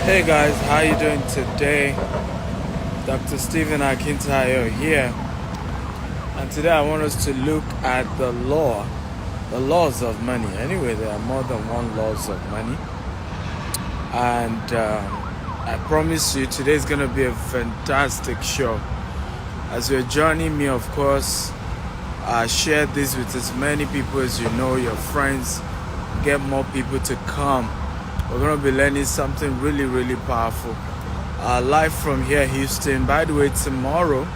Hey guys, how you doing today? Dr. Stephen Akintayo here, and today I want us to look at the laws of money. Anyway, there are more than one laws of money, and I promise you today is going to be a fantastic show. As you're joining me, of course, share this with as many people as you know, your friends, get more people to come. We're going to be learning something really, really powerful. Live from here, Houston. By the way, tomorrow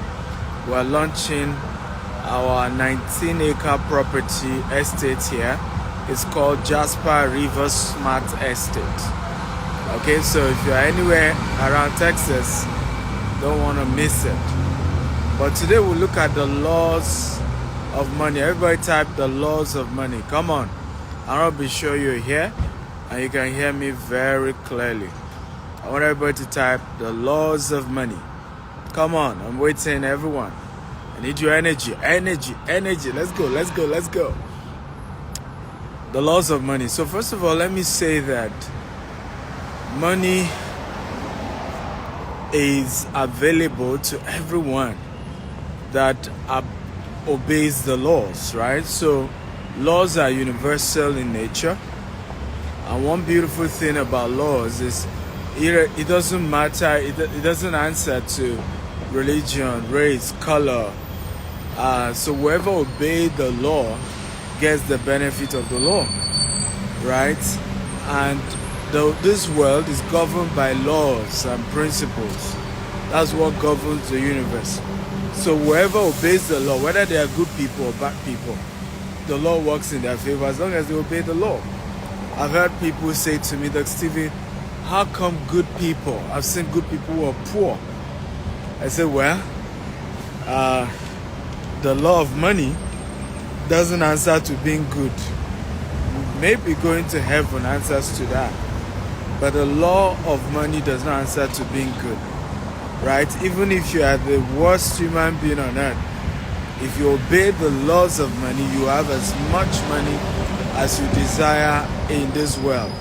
we're launching our 19-acre property estate here. It's called Jasper River Smart Estate. Okay, so if you're anywhere around Texas, don't want to miss it. But today we'll look at the laws of money. Everybody type the laws of money. Come on. I'll be sure you're here and you can hear me very clearly. I want everybody to type the laws of money. Come on, I'm waiting, everyone. I need your energy. Let's go. The laws of money. So first of all, let me say that money is available to everyone that obeys the laws, right? So laws are universal in nature. And one beautiful thing about laws is it doesn't matter, it doesn't answer to religion, race, color. So whoever obeys the law gets the benefit of the law, right? And this world is governed by laws and principles. That's what governs the universe. So whoever obeys the law, whether they are good people or bad people, the law works in their favor as long as they obey the law. I've heard people say to me, Dr. Stephen, how come good people, I've seen good people who are poor? I said, well, the law of money doesn't answer to being good. Maybe going to heaven answers to that. But the law of money does not answer to being good, right? Even if you are the worst human being on earth, if you obey the laws of money, you have as much money as you desire in this world.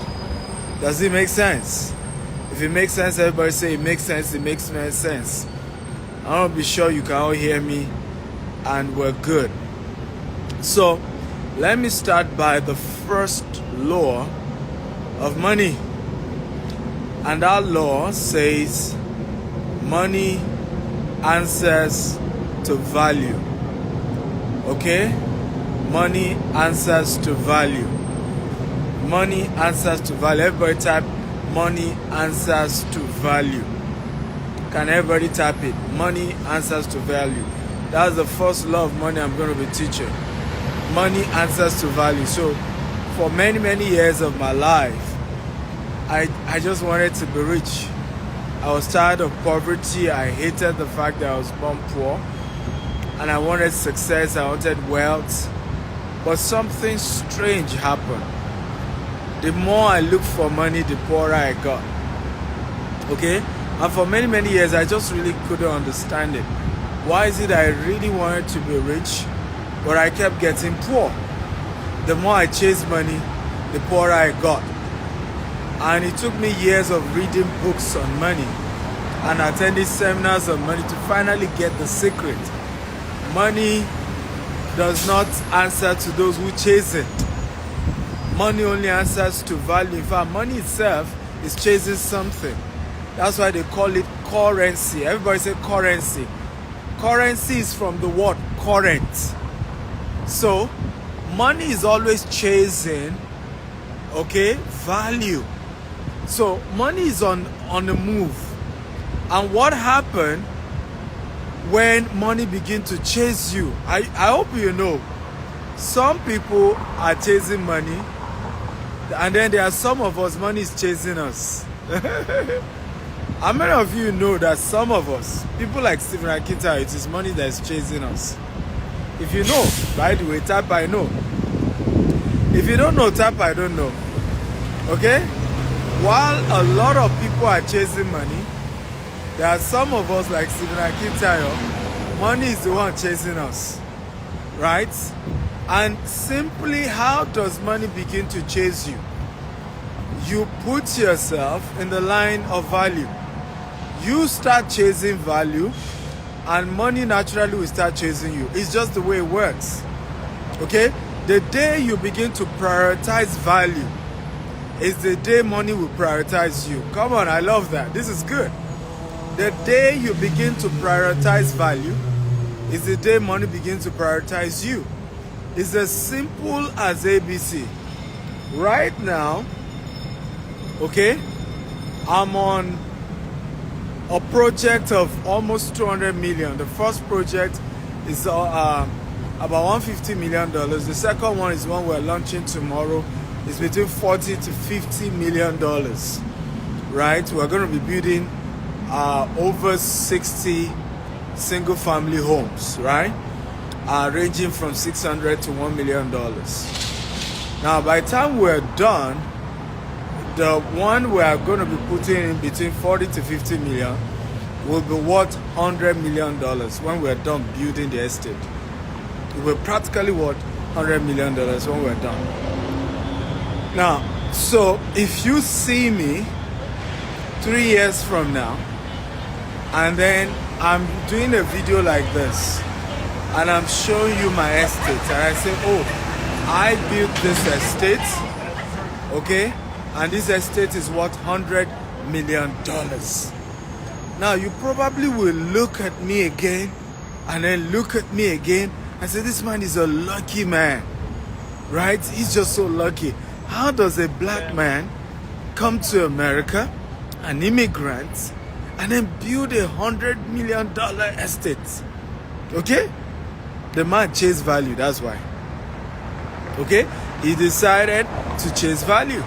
Does it make sense? If it makes sense, everybody say it makes sense, it makes no sense. I want to be sure you can all hear me and we're good. So let me start by the first law of money. And that law says money answers to value. Okay? Money answers to value. Money answers to value. Everybody type money answers to value. Can everybody type it? Money answers to value. That's the first law of money I'm going to be teaching. Money answers to value. So for many, many years of my life, I just wanted to be rich. I was tired of poverty. I hated the fact that I was born poor. And I wanted success. I wanted wealth. But something strange happened. The more I looked for money, the poorer I got. Okay? And for many, many years, I just really couldn't understand it. Why is it I really wanted to be rich, but I kept getting poor? The more I chased money, the poorer I got. And it took me years of reading books on money and attending seminars on money to finally get the secret. Money does not answer to those who chase it. Money only answers to value. In fact, money itself is chasing something. That's why they call it currency. Everybody say currency. Currency is from the word current. So, money is always chasing, okay, value. So, money is on the move. And what happened when money begins to chase you? I hope you know. Some people are chasing money, and then there are some of us, money is chasing us. How many of you know that some of us, people like Stephen Akintayo, it is money that is chasing us? If you know, by the way, type I know. If you don't know, type I don't know. Okay? While a lot of people are chasing money, there are some of us like Stephen Akintayo, money is the one chasing us. Right? And simply, how does money begin to chase you? you put yourself in the line of value. You start chasing value, and money naturally will start chasing you. It's just the way it works. Okay? The day you begin to prioritize value is the day money will prioritize you. Come on, I love that. This is good. The day you begin to prioritize value is the day money begins to prioritize you. It's as simple as ABC. Right now, okay, I'm on a project of almost 200 million. The first project is about $150 million. The second one is one we're launching tomorrow. It's between 40 to 50 million dollars. Right? We're going to be building over 60 single family homes, right? Ranging from 600 to $1 million. Now, by the time we're done, the one we're going to be putting in between 40 to 50 million will be worth $100 million when we're done building the estate. It will practically worth $100 million when we're done. Now, so if you see me 3 years from now, and then I'm doing a video like this, and I'm showing you my estate, and I say, oh, I built this estate, okay, and this estate is worth $100 million. Now, you probably will look at me again, and then look at me again, and say, this man is a lucky man, right? He's just so lucky. How does a black man come to America, an immigrant, and then build $100 million estate? Okay? The man chased value, that's why. Okay? He decided to chase value.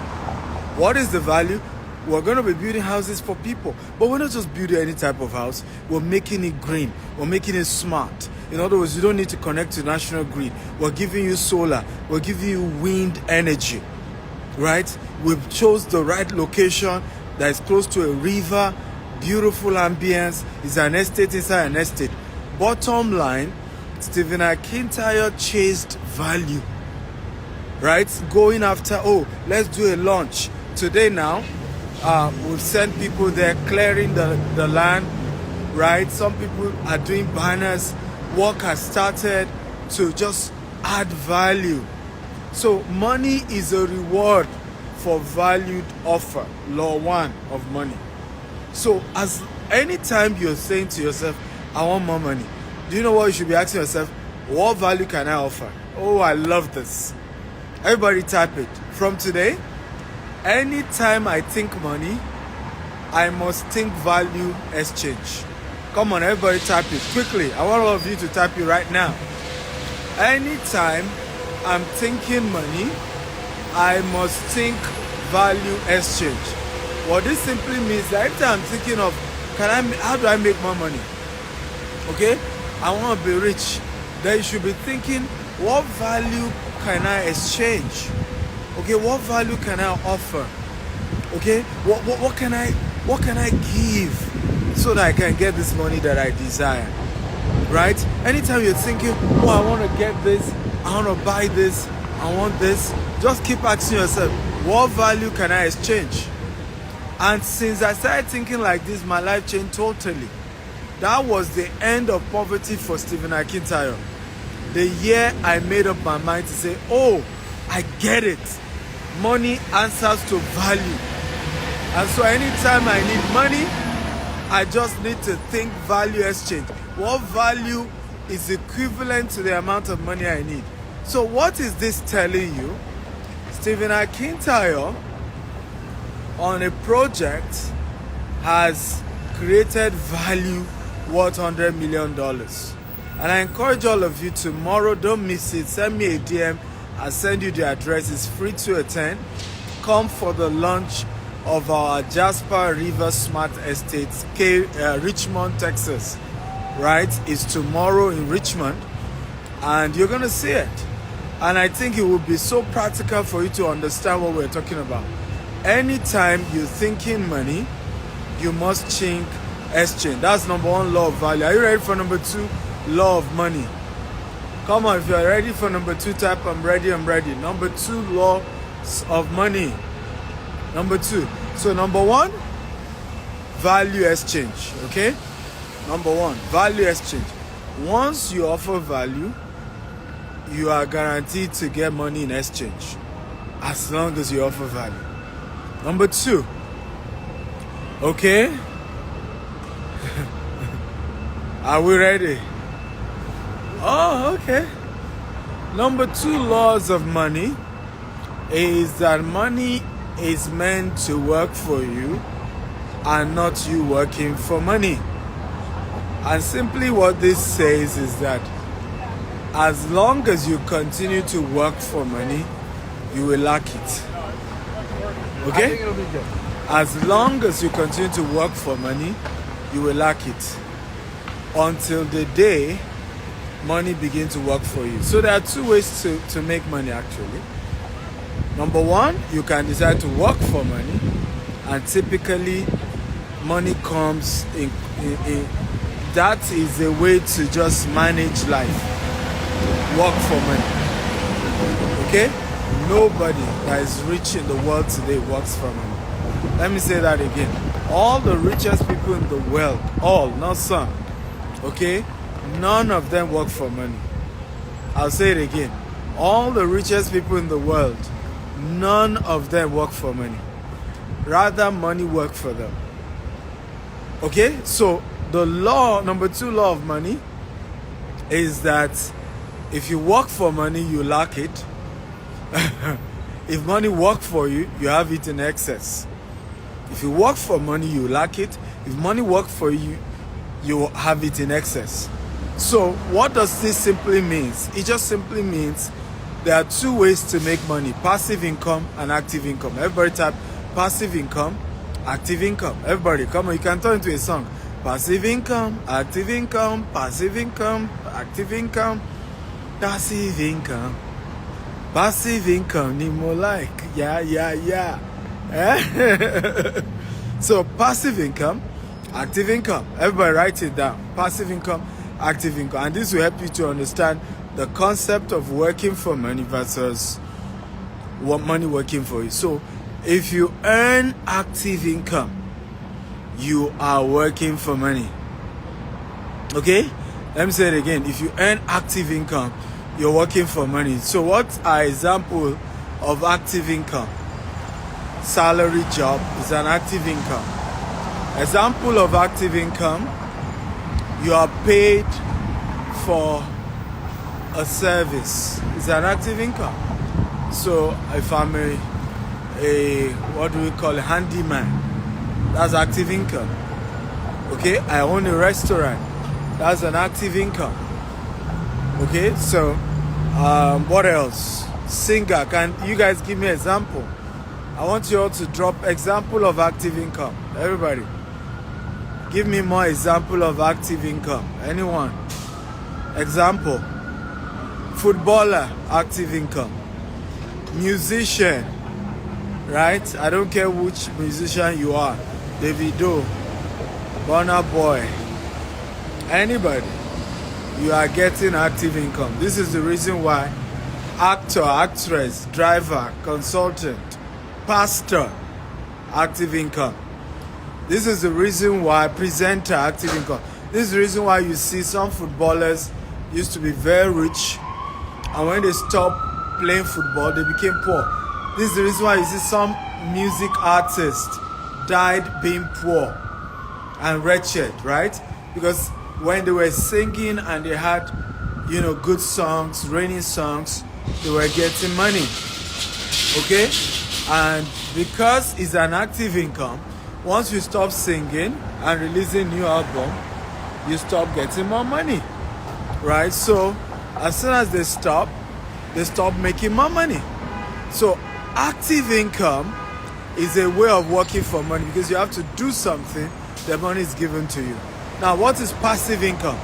What is the value? We're going to be building houses for people. But we're not just building any type of house. We're making it green. We're making it smart. In other words, you don't need to connect to national grid. We're giving you solar. We're giving you wind energy. Right? We've chose the right location that is close to a river, beautiful ambience. It's an estate inside an estate. Bottom line, Stephen Akintayo chased value. Right? Going after, oh, let's do a launch. Today now, we've sent people there clearing the land. Right? Some people are doing banners. Work has started to just add value. So money is a reward for valued offer. Law 1 of money. So as anytime you're saying to yourself, I want more money, do you know what you should be asking yourself? What value can I offer? Oh, I love this. Everybody type it. From today, anytime I think money, I must think value exchange. Come on, everybody type it quickly. I want all of you to type it right now. Anytime I'm thinking money, I must think value exchange. What this simply means that every time I'm thinking of how do I make more money? Okay? I want to be rich. Then you should be thinking, what value can I exchange? Okay, what value can I offer? Okay, what can I give so that I can get this money that I desire? Right? Anytime you're thinking, oh, I want to get this, I want to buy this, I want this, just keep asking yourself, what value can I exchange? And since I started thinking like this, my life changed totally. That was the end of poverty for Stephen Akintayo. The year I made up my mind to say, oh, I get it. Money answers to value. And so anytime I need money, I just need to think value exchange. What value is equivalent to the amount of money I need? So what is this telling you? Stephen Akintayo on a project has created value worth $100 million. And I encourage all of you tomorrow, don't miss it. Send me a DM. I'll send you the address. It's free to attend. Come for the launch of our Jasper River Smart Estates, Richmond, Texas. Right? It's tomorrow in Richmond. And you're going to see it. And I think it will be so practical for you to understand what we're talking about. Anytime you're thinking money, you must think exchange. That's number 1 law of value. Are you ready for number 2? Law of money. Come on, if you're ready for number 2, type I'm ready, I'm ready. Number 2 law of money. Number two. So number one, value exchange. Okay? Number one, value exchange. Once you offer value, you are guaranteed to get money in exchange as long as you offer value. Number two, okay? Are we ready? Oh, okay. Number two laws of money is that money is meant to work for you and not you working for money. And simply what this says is that as long as you continue to work for money, you will lack it. Okay? I think it'll be good. As long as you continue to work for money, you will lack it. Until the day money begins to work for you. So there are two ways to make money actually. Number one, you can decide to work for money, and typically money comes in that is a way to just manage life. Work for money. Okay? Nobody that is rich in the world today works for money. Let me say that again. All the richest people in the world, all, not some, okay? None of them work for money. I'll say it again. All the richest people in the world, none of them work for money. Rather, money work for them. Okay? So, the law, number two law of money is that if you work for money, you lack it. If money work for you, you have it in excess. If you work for money, you lack it. If money work for you, you have it in excess. So what does this simply mean? It just simply means there are two ways to make money: passive income and active income. Everybody type passive income, active income. Everybody, come on, you can turn into a song. Passive income, active income, passive income, active income, passive income. Passive income, ni more like, yeah. So passive income, active income. Everybody write it down. Passive income, active income. And this will help you to understand the concept of working for money versus what money working for you. So if you earn active income, you are working for money. Okay? Let me say it again. If you earn active income, you're working for money. So what are examples of active income? Salary job is an active income. Example of active income, you are paid for a service. It's an active income. So if I'm a what do we call a handyman, that's active income. Okay, I own a restaurant, that's an active income. Okay, so what else? Singer, can you guys give me an example? I want you all to drop example of active income. Everybody, give me more example of active income. Anyone? Example. Footballer, active income. Musician, right? I don't care which musician you are. Davido, Burna Boy, anybody, you are getting active income. This is the reason why actor, actress, driver, consultant, pastor, active income. This is the reason why presenter, active income. This is the reason why you see some footballers used to be very rich, and when they stopped playing football, they became poor. This is the reason why you see some music artists died being poor and wretched, right? Because when they were singing and they had, good songs, raining songs, they were getting money. Okay? And because it's an active income, once you stop singing and releasing new album, you stop getting more money, right? So as soon as they stop making more money. So active income is a way of working for money because you have to do something, the money is given to you. Now, what is passive income?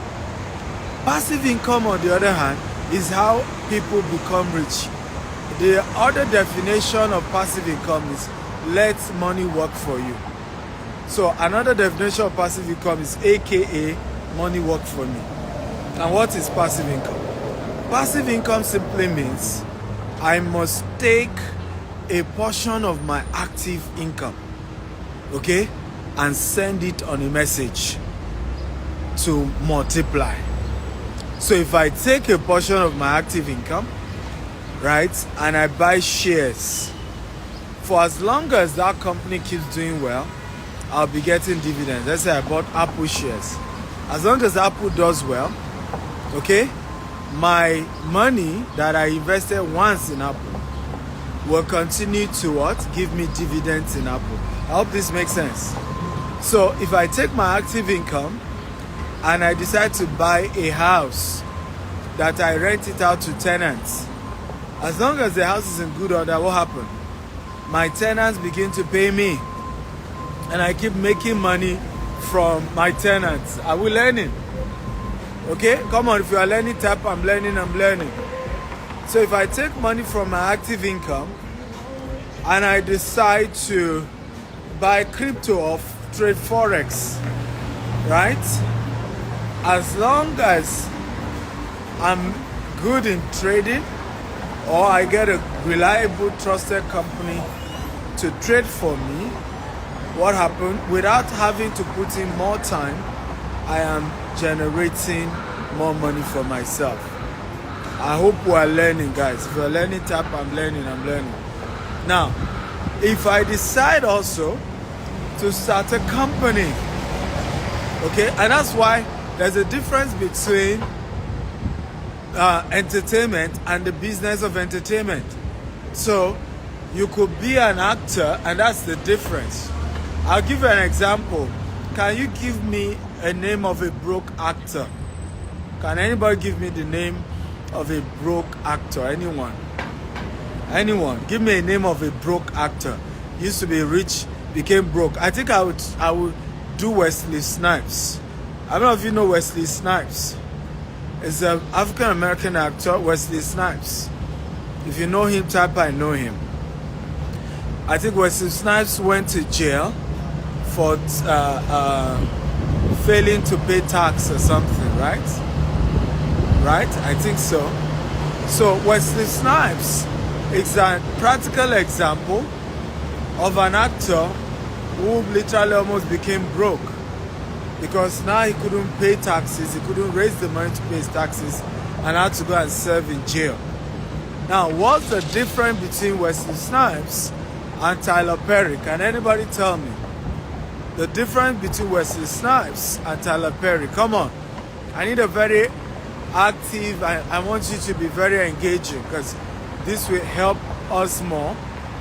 Passive income, on the other hand, is how people become rich. The other definition of passive income is let money work for you. So another definition of passive income is AKA money work for me. And what is passive income? Passive income simply means I must take a portion of my active income, okay, and send it on a message to multiply. So if I take a portion of my active income, right, and I buy shares, for as long as that company keeps doing well, I'll be getting dividends. Let's say I bought Apple shares. As long as Apple does well, okay, my money that I invested once in Apple will continue to what? Give me dividends in Apple. I hope this makes sense. So if I take my active income and I decide to buy a house that I rent it out to tenants, as long as the house is in good order, what happens? My tenants begin to pay me, and I keep making money from my tenants. Are we learning? Okay, come on, if you are learning, tap, I'm learning. So if I take money from my active income and I decide to buy crypto or trade forex, right? As long as I'm good in trading, or I get a reliable, trusted company to trade for me, what happened? Without having to put in more time, I am generating more money for myself. I hope we are learning, guys. If you're learning, tap, I'm learning. Now, if I decide also to start a company, okay, and that's why there's a difference between entertainment and the business of entertainment. So you could be an actor, and that's the difference. I'll give you an example. Can you give me a name of a broke actor? Can anybody give me the name of a broke actor? Anyone? Give me a name of a broke actor. Used to be rich, became broke. I think I would do Wesley Snipes. I don't know if you know Wesley Snipes. It's an African American actor, Wesley Snipes. If you know him, type I know him. I think Wesley Snipes went to jail for failing to pay tax or something, right? Right? I think so. So Wesley Snipes is a practical example of an actor who literally almost became broke, because now he couldn't pay taxes, he couldn't raise the money to pay his taxes, and had to go and serve in jail. Now, what's the difference between Wesley Snipes and Tyler Perry? Can anybody tell me the difference between Wesley Snipes and Tyler Perry? Come on. I need a very active, I want you to be very engaging, because this will help us more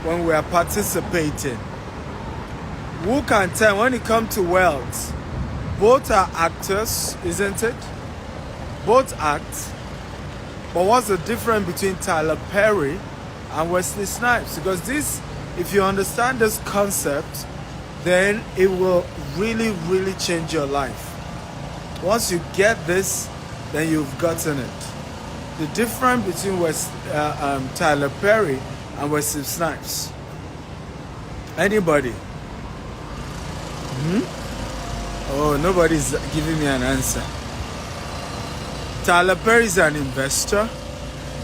when we are participating. Who can tell when it comes to wealth? Both are actors, isn't it? Both act. But what's the difference between Tyler Perry and Wesley Snipes? Because this, if you understand this concept, then it will really, really change your life. Once you get this, then you've gotten it. The difference between Tyler Perry and Wesley Snipes. Anybody? Oh, nobody's giving me an answer. Tyler Perry is an investor.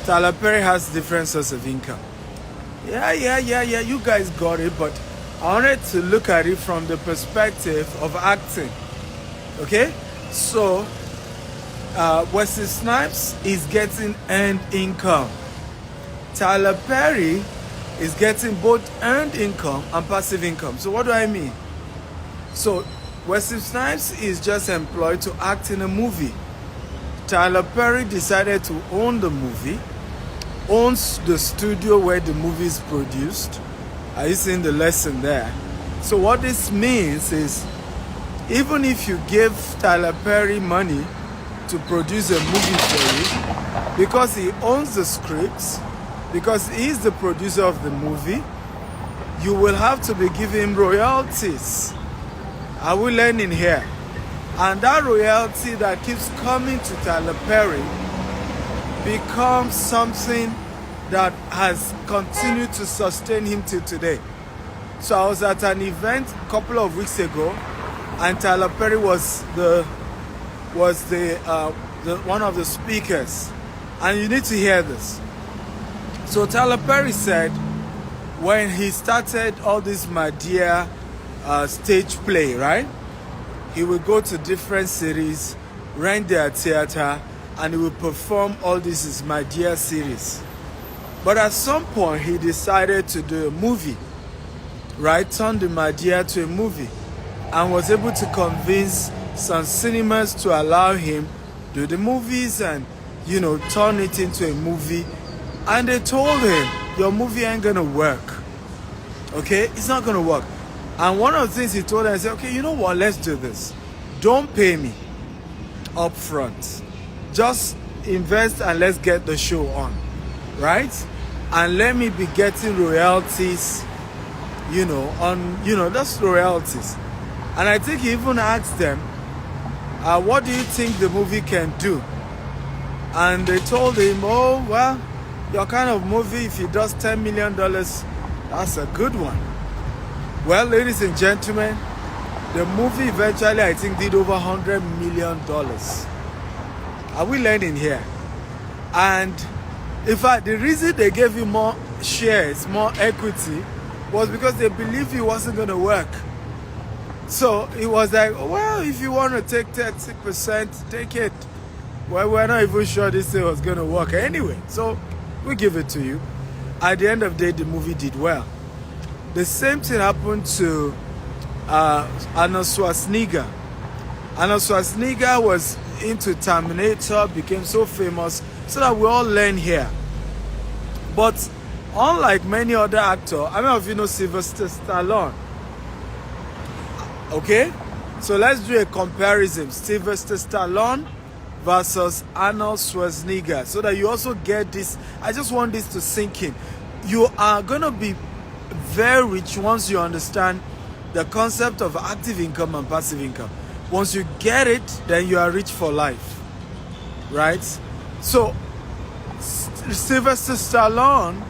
Tyler Perry has different sources of income. Yeah, you guys got it, but I wanted to look at it from the perspective of acting. Okay? So, Wesley Snipes is getting earned income. Tyler Perry is getting both earned income and passive income. So what do I mean? So Wesley Snipes is just employed to act in a movie. Tyler Perry decided to own the movie, owns the studio where the movie is produced. Are you seeing the lesson there? So what this means is, even if you give Tyler Perry money to produce a movie for you, because he owns the scripts, because he's the producer of the movie, you will have to be giving him royalties. Are we learning here? And that royalty that keeps coming to Tyler Perry becomes something that has continued to sustain him till today. So I was at an event a couple of weeks ago, and Tyler Perry was the one of the speakers. And you need to hear this. So Tyler Perry said, when he started all this Madea stage play, right? He would go to different cities, rent their theater, and he would perform all this is Madea series. But at some point, he decided to do a movie, right? Turned the Madea to a movie, and was able to convince some cinemas to allow him do the movies and, you know, turn it into a movie. And they told him, your movie ain't gonna work. Okay? It's not gonna work. And one of the things he told them, I said, okay, you know what? Let's do this. Don't pay me up front. Just invest and let's get the show on. Right? And let me be getting royalties, you know, on, you know, that's royalties. And I think he even asked them, what do you think the movie can do? And they told him, oh, well, your kind of movie, if it does $10 million, that's a good one. Well, ladies and gentlemen, the movie eventually, I think, did over $100 million. Are we learning here? And in fact, the reason they gave him more shares, more equity, was because they believed it wasn't going to work. So it was like, well, if you want to take 30%, take it. Well, we're not even sure this thing was going to work anyway. So we give it to you. At the end of the day, the movie did well. The same thing happened to Arnold Schwarzenegger. Arnold Schwarzenegger was into Terminator, became so famous, so that we all learn here. But unlike many other actors, I mean, if you know Sylvester Stallone. Okay? So let's do a comparison. Sylvester Stallone versus Arnold Schwarzenegger, so that you also get this. I just want this to sink in. You are going to be very rich once you understand the concept of active income and passive income. Once you get it, then you are rich for life. Right? So Sylvester Stallone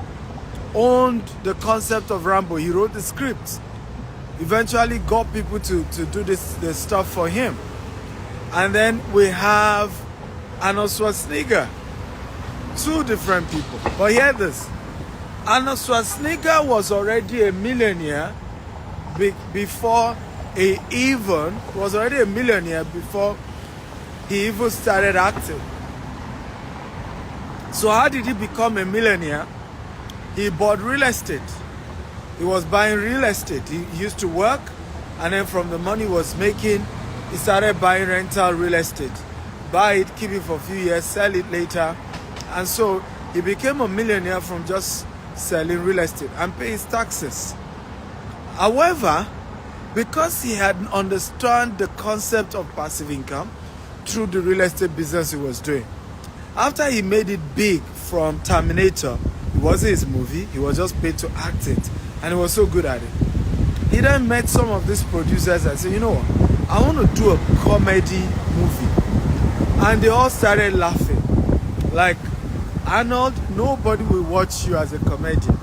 owned the concept of Rambo. He wrote the script. Eventually got people to do this stuff for him. And then we have Arnold Schwarzenegger. Two different people. But hear this. Arnold Schwarzenegger was already a millionaire before he was already a millionaire before he even started acting. So how did he become a millionaire? He bought real estate. He was buying real estate. He used to work, and then from the money he was making, he started buying rental real estate. Buy it, keep it for a few years, sell it later. And so he became a millionaire from just selling real estate and paying his taxes. However, because he had understood the concept of passive income through the real estate business he was doing, after he made it big from Terminator, it wasn't his movie, he was just paid to act it, and he was so good at it. He then met some of these producers and said, you know what, I want to do a comedy movie. And they all started laughing. Like, Arnold, nobody will watch you as a comedian,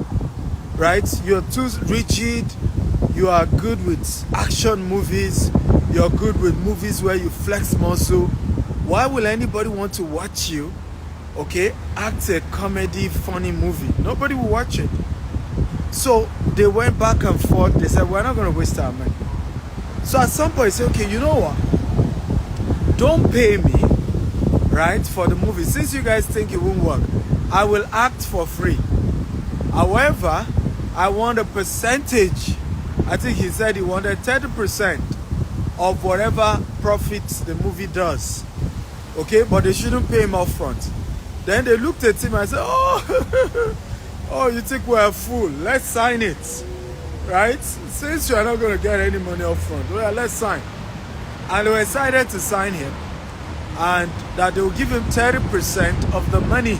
right? You're too rigid. You are good with action movies. You're good with movies where you flex muscle. Why will anybody want to watch you, okay, act a comedy, funny movie? Nobody will watch it. So they went back and forth. They said, we're not going to waste our money. So at some point, they said, okay, you know what? Don't pay me, right, for the movie. Since you guys think it won't work, I will act for free. However, I want a percentage. I think he said he wanted 30% of whatever profits the movie does. Okay, but they shouldn't pay him up front. Then they looked at him and said, oh, oh, you think we're a fool? Let's sign it. Right? Since you're not going to get any money up front, well, let's sign. And they were excited to sign him. And that they will give him 30% of the money.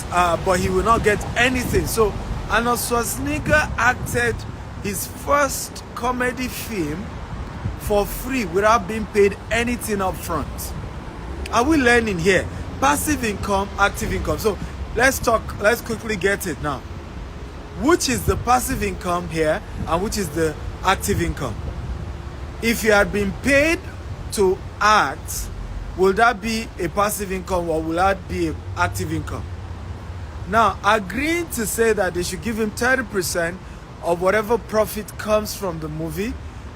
But he will not get anything. So Arnold Schwarzenegger acted his first comedy film for free without being paid anything up front. Are we learning here? Passive income, active income. So let's quickly get it now. Which is the passive income here and which is the active income? If you had been paid to act, will that be a passive income or will that be an active income? Now, agreeing to say that they should give him 30% of whatever profit comes from the movie,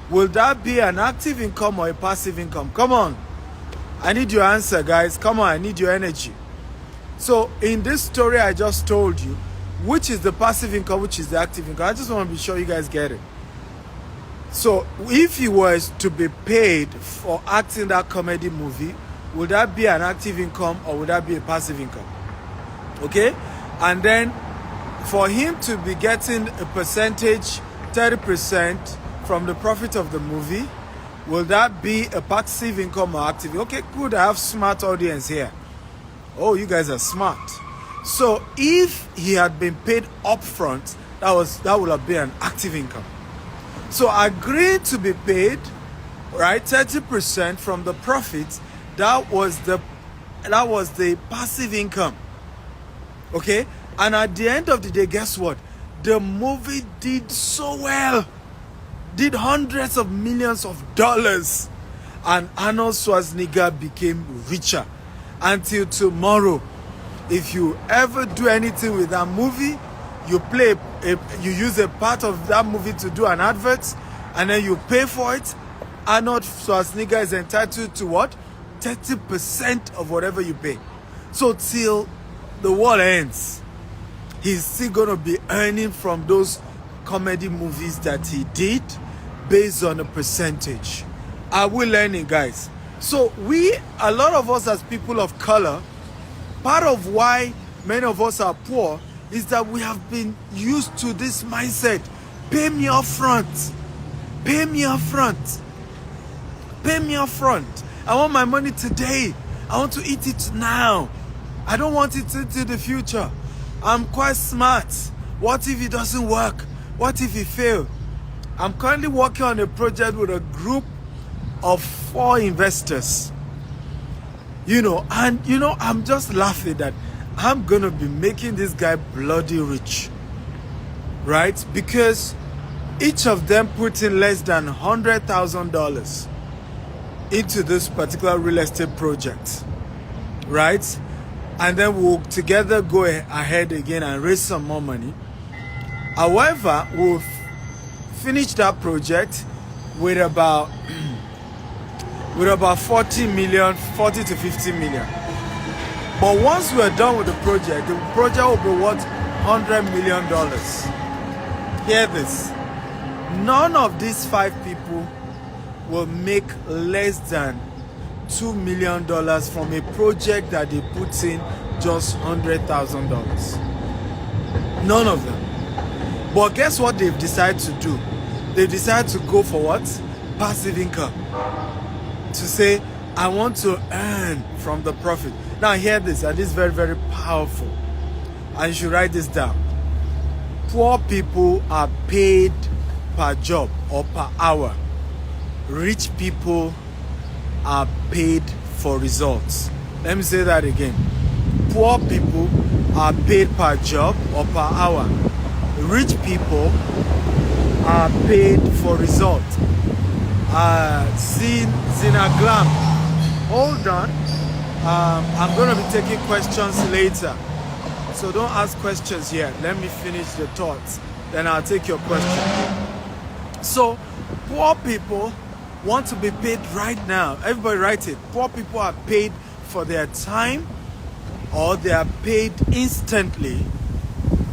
will that be an active income or a passive income? Come on. I need your answer, guys. Come on, I need your energy. So, in this story I just told you, which is the passive income, which is the active income? I just want to be sure you guys get it. So, if he was to be paid for acting that comedy movie, would that be an active income or would that be a passive income? Okay? And then, for him to be getting a percentage, 30% from the profit of the movie, will that be a passive income or active? Okay, good. I have smart audience here. Oh, you guys are smart. So if he had been paid upfront, that would have been an active income. So agreeing to be paid, right, 30% from the profits, that was the passive income. Okay? And at the end of the day, guess what? The movie did so well. Did hundreds of millions of dollars. And Arnold Schwarzenegger became richer. Until tomorrow, if you ever do anything with that movie, you use a part of that movie to do an advert, and then you pay for it, Arnold Schwarzenegger is entitled to what? 30% of whatever you pay. So till the world ends, he's still going to be earning from those comedy movies that he did based on a percentage. Are we learning, guys? So a lot of us as people of color, part of why many of us are poor is that we have been used to this mindset. Pay me up front. Pay me up front. Pay me up front. I want my money today. I want to eat it now. I don't want it into the future. I'm quite smart. What if it doesn't work? What if it fails? I'm currently working on a project with a group of 4 investors. I'm just laughing that I'm gonna be making this guy bloody rich, right? Because each of them put in less than $100,000 into this particular real estate project, right? And then we'll together go ahead again and raise some more money. However, we'll finish that project with about 40 to 50 million. But once we're done with the project will be worth $100 million. Hear this. None of these 5 people will make less than $2 million from a project that they put in just $100,000. None of them. But guess what they've decided to do? They've decided to go for what? Passive income. To say, I want to earn from the profit. Now hear this, and this is very, very powerful. And you should write this down. Poor people are paid per job or per hour. Rich people are paid for results. Let me say that again. Poor people are paid per job or per hour. Rich people are paid for results. Zina Glam, hold on. I'm going to be taking questions later. So don't ask questions yet. Let me finish the thoughts. Then I'll take your question. So, poor people want to be paid right now. Everybody write it. Poor people are paid for their time, or they are paid instantly,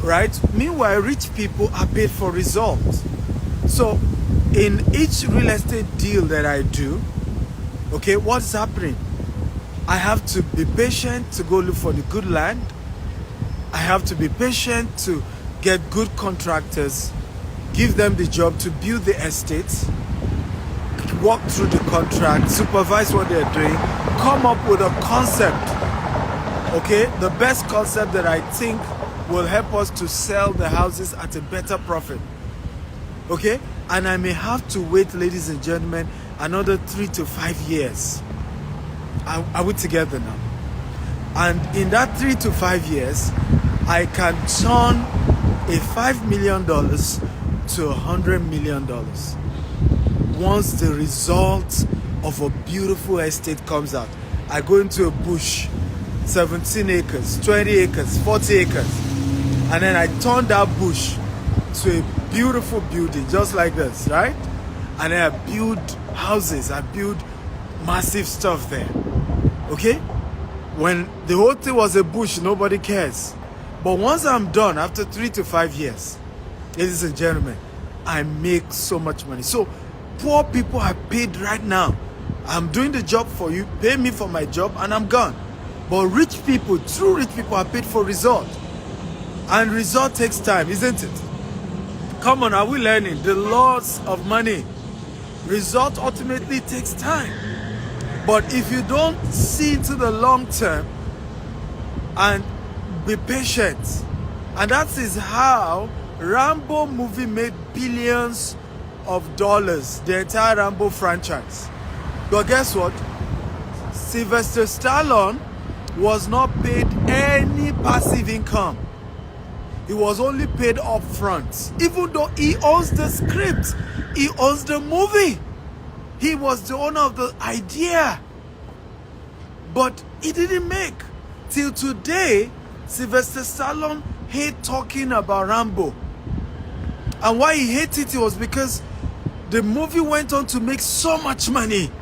right? Meanwhile, rich people are paid for results. So, in each real estate deal that I do, okay, what's happening? I have to be patient to go look for the good land. I have to be patient to get good contractors, give them the job to build the estates, walk through the contract, supervise what they're doing, come up with a concept, okay? The best concept that I think will help us to sell the houses at a better profit, okay? And I may have to wait, ladies and gentlemen, another 3 to 5 years. Are we together now? And in that 3 to 5 years, I can turn a $5 million to $100 million once the result of a beautiful estate comes out. I go into a bush, 17 acres, 20 acres, 40 acres. And then I turned that bush to a beautiful building, just like this, right? And then I build houses, I build massive stuff there. Okay? When the whole thing was a bush, nobody cares. But once I'm done, after 3 to 5 years, ladies and gentlemen, I make so much money. So poor people are paid right now. I'm doing the job for you, pay me for my job, and I'm gone. But rich people, true rich people, are paid for result. And result takes time, isn't it? Come on, are we learning? The laws of money. Result ultimately takes time. But if you don't see into the long term and be patient, and that is how Rambo movie made billions of dollars, the entire Rambo franchise. But guess what? Sylvester Stallone was not paid any passive income. He was only paid up front. Even though he owns the script, he owns the movie. He was the owner of the idea. But he didn't make. Till today, Sylvester Stallone hate talking about Rambo. And why he hated it was because the movie went on to make so much money.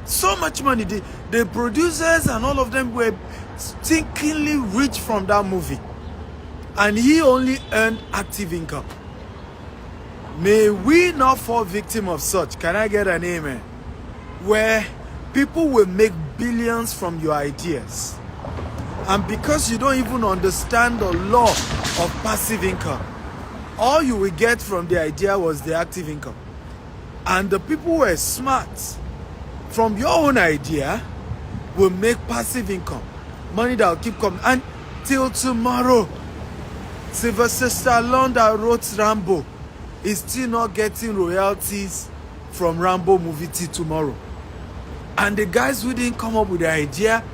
So much money. The producers and all of them were stinkingly rich from that movie. And he only earned active income. May we not fall victim of such. Can I get an amen? Where people will make billions from your ideas. And because you don't even understand the law of passive income, all you will get from the idea was the active income. And the people who are smart from your own idea will make passive income. Money that will keep coming. And till tomorrow, Sylvester Stallone that wrote Rambo is still not getting royalties from Rambo movie till tomorrow. And the guys who didn't come up with the idea,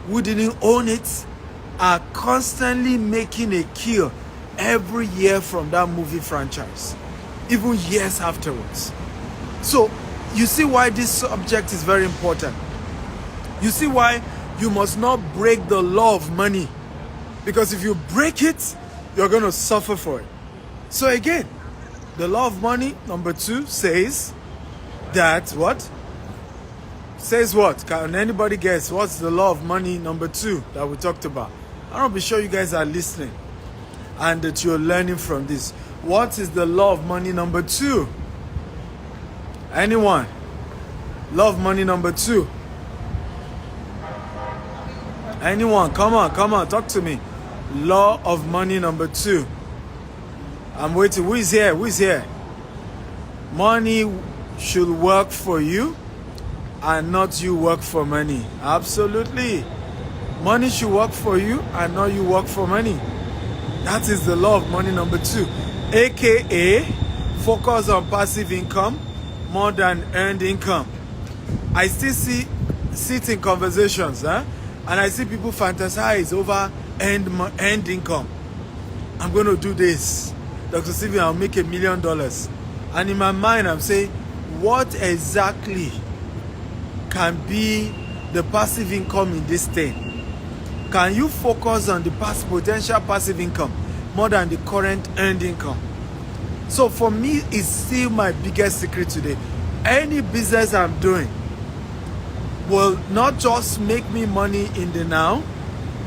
who didn't own it, are constantly making a kill every year from that movie franchise, even years afterwards. So you see why this subject is very important. You see why you must not break the law of money, because if you break it, you're going to suffer for it. So again, the law of money number 2 says that what? Says what? Can anybody guess what's the law of money number 2 that we talked about? I want to be sure you guys are listening and that you're learning from this. What is the law of money number 2? Anyone? Law of money number 2. Anyone? Come on, talk to me. Law of money number 2. I'm waiting. Who is here? Money should work for you and not you work for money. Absolutely. Money should work for you and not you work for money. That is the law of money number 2. AKA, focus on passive income more than earned income. I still sit in conversations, and I see people fantasize over earned income. I'm going to do this. Dr. Steven, I'll make $1 million. And in my mind, I'm saying, what exactly can be the passive income in this thing? Can you focus on the potential passive income more than the current earned income? So for me, it's still my biggest secret today. Any business I'm doing will not just make me money in the now,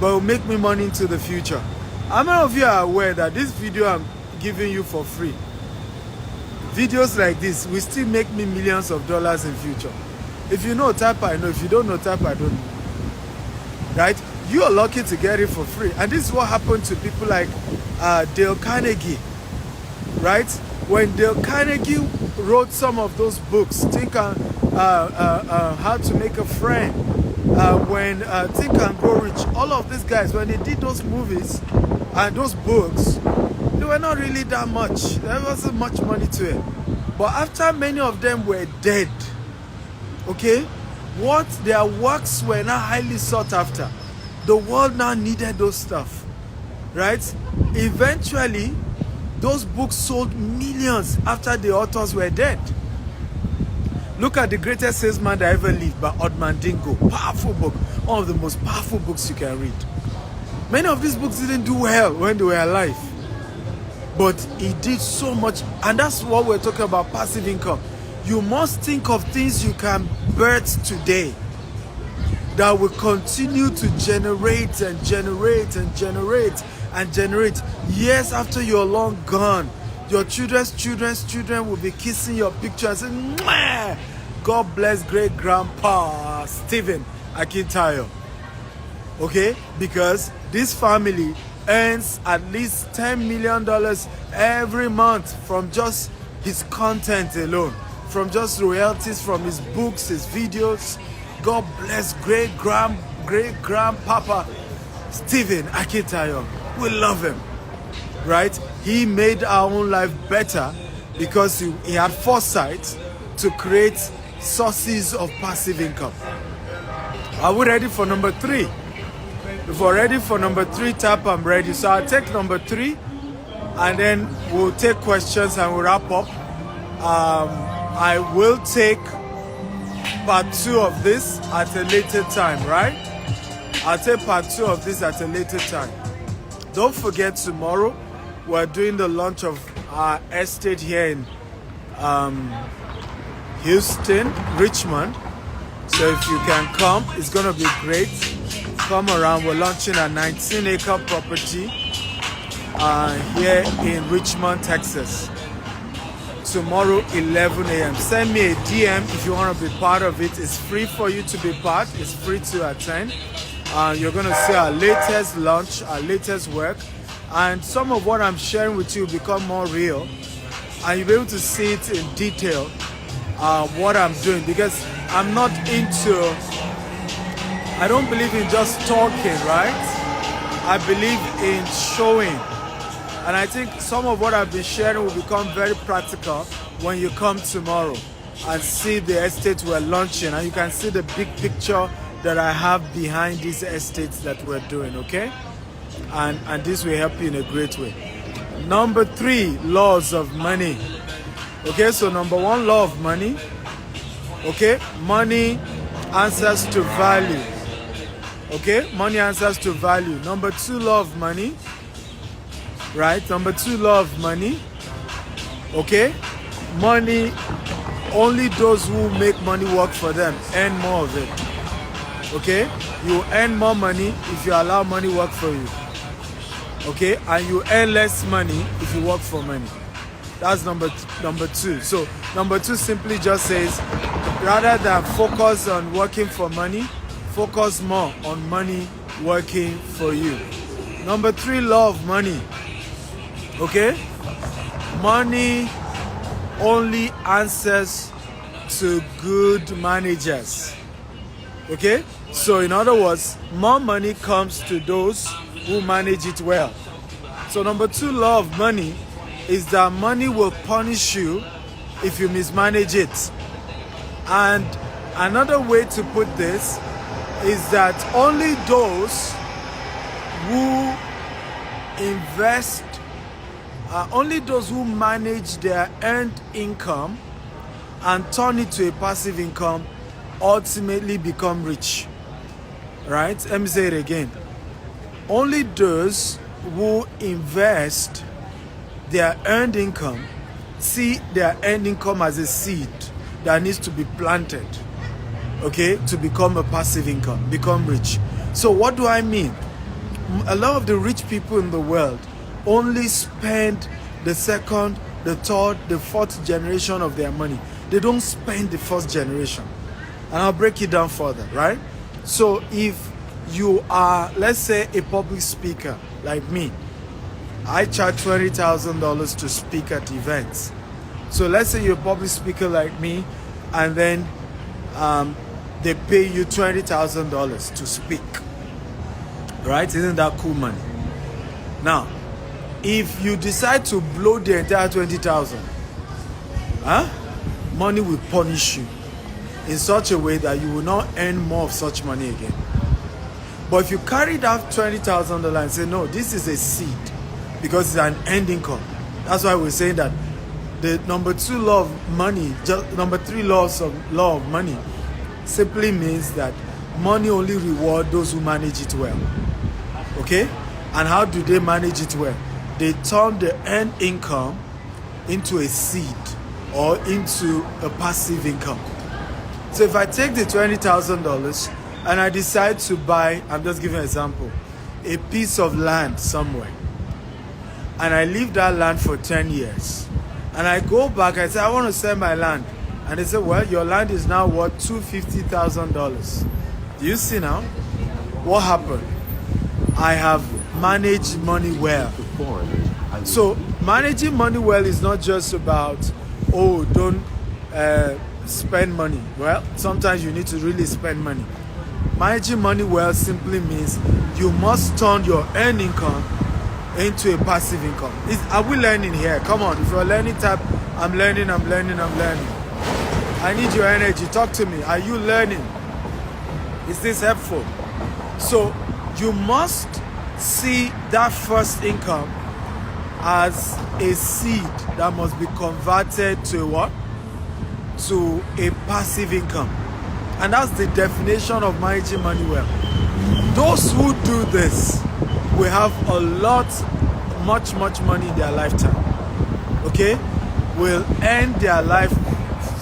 but will make me money into the future. How many of you are aware that this video I'm giving you for free, videos like this will still make me millions of dollars in future? If you know, type I know. If you don't know, type I don't know. Right? You are lucky to get it for free. And this is what happened to people like Dale Carnegie. Right? When Dale Carnegie wrote some of those books, Think on How to Make a Friend, when Think and Grow Rich, all of these guys, when they did those movies and those books, they were not really that much. There wasn't much money to it. But after many of them were dead, okay, what their works were now highly sought after. The world now needed those stuff, right? Eventually, those books sold millions after the authors were dead. Look at The Greatest Salesman That Ever Lived by Odman Dingo. Powerful book. One of the most powerful books you can read. Many of these books didn't do well when they were alive. but he did so much. And that's what we're talking about, passive income. You must think of things you can birth today that will continue to generate and generate and generate and generate years after you're long gone. Your children's children will be kissing your picture and saying, "Mwah! God bless great grandpa Stephen Akintayo." Okay? Because this family earns at least $10 million every month from just his content alone, from just royalties from his books, his videos. God bless great grandpapa Stephen Akintayo. We love him, right? He made our own life better because he had foresight to create sources of passive income. Are we ready for number 3? If we're ready for number 3, tap "I'm ready." So I'll take number 3 and then we'll take questions and we'll wrap up. I will take part 2 of this at a later time, right? I'll take part 2 of this at a later time. Don't forget, tomorrow we're doing the launch of our estate here in Houston, Richmond. So if you can come, it's gonna be great. Come around. We're launching a 19-acre property here in Richmond, Texas. Tomorrow, 11 a.m. Send me a DM if you want to be part of it. It's free for you to be part. It's free to attend. You're going to see our latest launch, our latest work. And some of what I'm sharing with you will become more real. And you'll be able to see it in detail, what I'm doing. Because I'm not into... I don't believe in just talking, right? I believe in showing. And I think some of what I've been sharing will become very practical when you come tomorrow and see the estate we're launching. And you can see the big picture that I have behind these estates that we're doing, okay? And this will help you in a great way. Number 3, laws of money. Okay, so number 1, law of money. Okay, money answers to value. Okay, money answers to value. Number 2, law of money. Right, number 2, law of money. Okay, money, only those who make money work for them earn more of it. Okay, you earn more money if you allow money work for you. Okay, and you earn less money if you work for money. That's number 2. So number 2 simply just says, rather than focus on working for money, focus more on money working for you. Number 3, law of money. Okay, money only answers to good managers. Okay, so in other words, more money comes to those who manage it well. So number 2, law of money is that money will punish you if you mismanage it. And another way to put this is that only those who invest, only those who manage their earned income and turn it to a passive income ultimately become rich. Right? Let me say it again. Only those who invest their earned income see their earned income as a seed that needs to be planted, okay, to become a passive income, become rich. So what do I mean? A lot of the rich people in the world only spend the second, the third, the fourth generation of their money. They don't spend the first generation. And I'll break it down further, right? So if you are, let's say, a public speaker like me, I charge $20,000 to speak at events. So let's say you're a public speaker like me, and then they pay you $20,000 to speak. Right? Isn't that cool money? Now, if you decide to blow the entire 20,000, money will punish you in such a way that you will not earn more of such money again. But if you carry that $20,000 and say, no, this is a seed, because it's an end income. That's why we're saying that the number 2 law of money, number 3 law of money, simply means that money only rewards those who manage it well. Okay? And how do they manage it well? they turn the earned income into a seed or into a passive income. So if I take the $20,000 and I decide to buy, I'm just giving an example, a piece of land somewhere, and I leave that land for 10 years, and I go back, I say, I want to sell my land. And they say, well, your land is now worth $250,000. Do you see now? What happened? I have managed money well. So managing money well is not just about, oh, don't spend money. Well, sometimes you need to really spend money. Managing money well simply means you must turn your earned income into a passive income. Are we learning here? Come on, if you're learning, type, I'm learning. I need your energy. Talk to me. Are you learning? Is this helpful? So you must see that first income as a seed that must be converted to what? To a passive income. And that's the definition of managing money well. Those who do this will have a lot, much money in their lifetime. Okay? Will end their life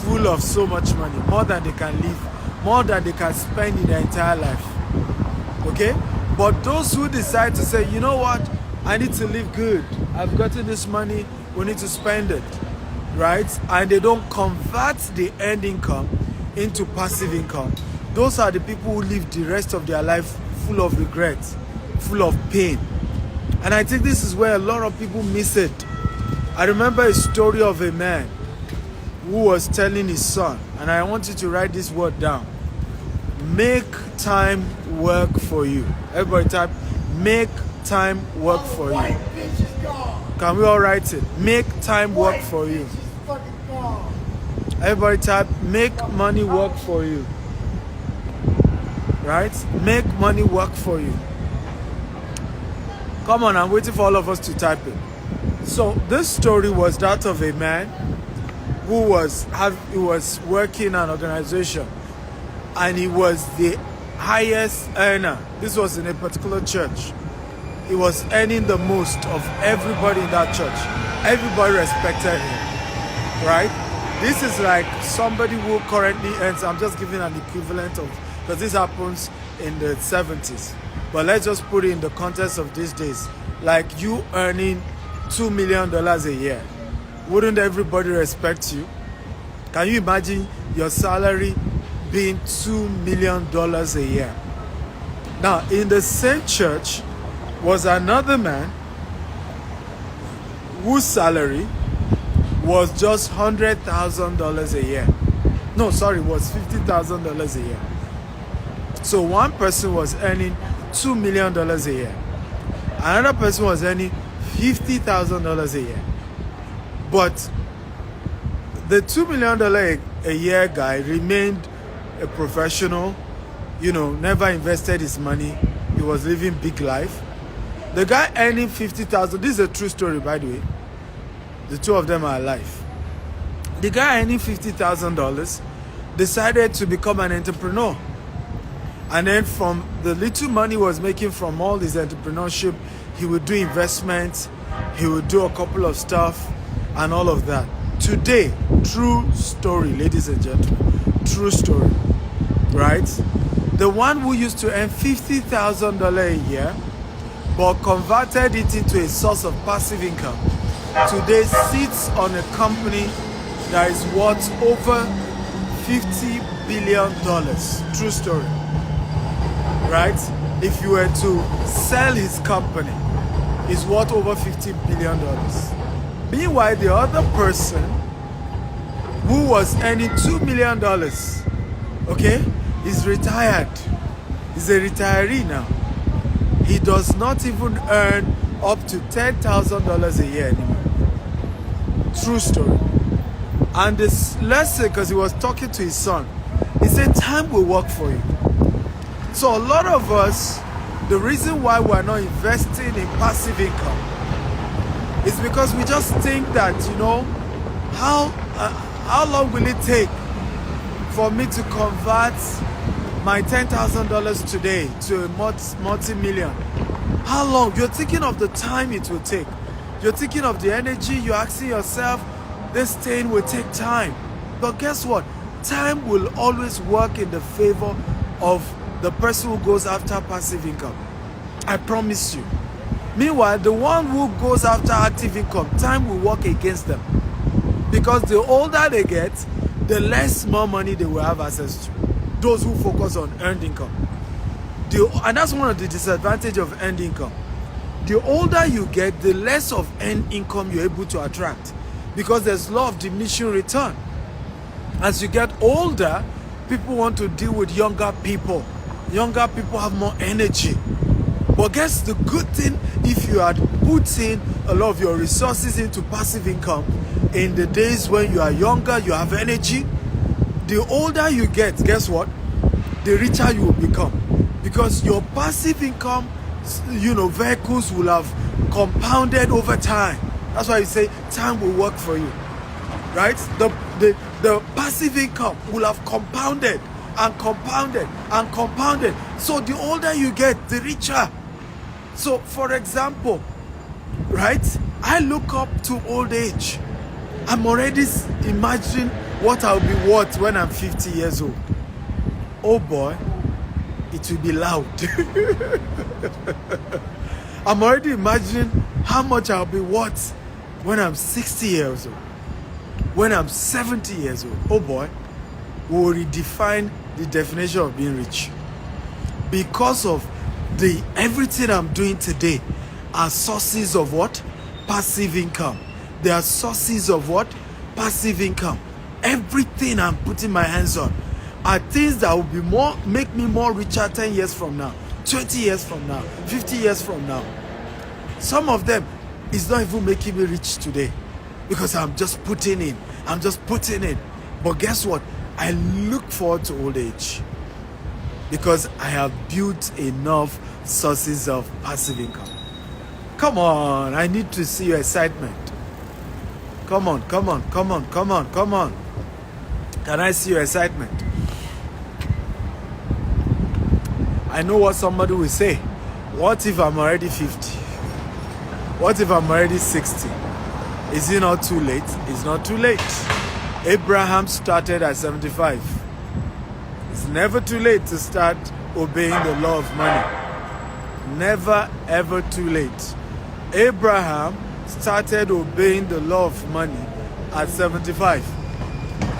full of so much money, more than they can live, more than they can spend in their entire life. Okay? But those who decide to say, you know what, I need to live good, I've gotten this money, we need to spend it, right? And they don't convert the earned income into passive income. Those are the people who live the rest of their life full of regret, full of pain. And I think this is where a lot of people miss it. I remember a story of a man who was telling his son, and I want you to write this word down: make time work for you. Everybody type, make time work for you. Can we all write it? Make time work for you. Everybody type, make money work for you. Right? Make money work for you. Come on, I'm waiting for all of us to type it. So this story was that of a man who was working in an organization, and he was the highest earner. This was in a particular church. He was earning the most of everybody in that church. Everybody respected him, right? This is like somebody who currently earns, I'm just giving an equivalent of, because this happens in the 70s. But let's just put it in the context of these days. Like you earning $2 million a year. Wouldn't everybody respect you? Can you imagine your salary being $2 million a year? Now, in the same church was another man whose salary was just $100,000 a year. No, sorry, was $50,000 a year. So one person was earning $2 million a year. Another person was earning $50,000 a year. But the $2 million a year guy remained a professional, never invested his money. He was living big life. The guy earning $50,000, this is a true story, by the way. The two of them are alive. The guy earning $50,000 decided to become an entrepreneur. And then from the little money he was making from all this entrepreneurship, he would do investments, he would do a couple of stuff and all of that. Today, true story, ladies and gentlemen, true story, right? The one who used to earn $50,000 a year but converted it into a source of passive income, today sits on a company that is worth over $50 billion. True story. Right? If you were to sell his company, it's worth over $50 billion. Meanwhile, the other person who was earning $2 million, okay, is retired. He's a retiree now. He does not even earn up to $10,000 a year anymore. True story. And this lesson, because he was talking to his son, he said, time will work for you. So a lot of us, the reason why we're not investing in passive income is because we just think that, how long will it take for me to convert my $10,000 today to a multi-million? How long? You're thinking of the time it will take. You're thinking of the energy, you're asking yourself, this thing will take time. But guess what? Time will always work in the favor of the person who goes after passive income. I promise you. Meanwhile, the one who goes after active income, time will work against them. Because the older they get, the less more money they will have access to. Those who focus on earned income. And that's one of the disadvantages of earned income. The older you get, the less of earned income you're able to attract. Because there's law of diminishing return. As you get older, people want to deal with younger people. Younger people have more energy. But guess the good thing, if you had put in a lot of your resources into passive income in the days when you are younger, you have energy, the older you get, guess what? The richer you will become. Because your passive income, vehicles will have compounded over time. That's why you say time will work for you. Right? The passive income will have compounded and compounded and compounded. So the older you get, the richer. So for example, right? I look up to old age. I'm already imagining what I'll be worth when I'm 50 years old. Oh boy, it will be loud. I'm already imagining how much I'll be worth when I'm 60 years old. When I'm 70 years old. Oh boy, we will redefine the definition of being rich. Because of everything I'm doing today are sources of what? Passive income. They are sources of what? Passive income. Everything I'm putting my hands on are things that will make me more richer 10 years from now, 20 years from now, 50 years from now. Some of them is not even making me rich today because I'm just putting in. But guess what? I look forward to old age because I have built enough sources of passive income. Come on, I need to see your excitement. Come on. Can I see your excitement? I know what somebody will say. What if I'm already 50? What if I'm already 60? Is it not too late? It's not too late. Abraham started at 75. It's never too late to start obeying the law of money. Never ever too late. Abraham started obeying the law of money at 75.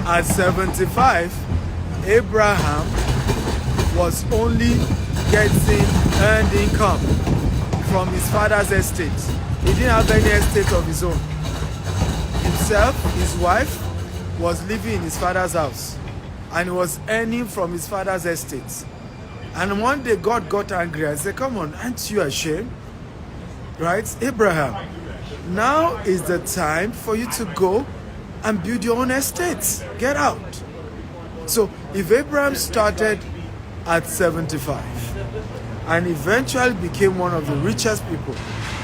At 75, Abraham was only getting earned income from his father's estate. He didn't have any estate of his own. Himself, his wife, was living in his father's house and he was earning from his father's estate. And one day God got angry and said, come on, aren't you ashamed? Right? Abraham, now is the time for you to go and build your own estate. Get out. So if Abraham started at 75 and eventually became one of the richest people,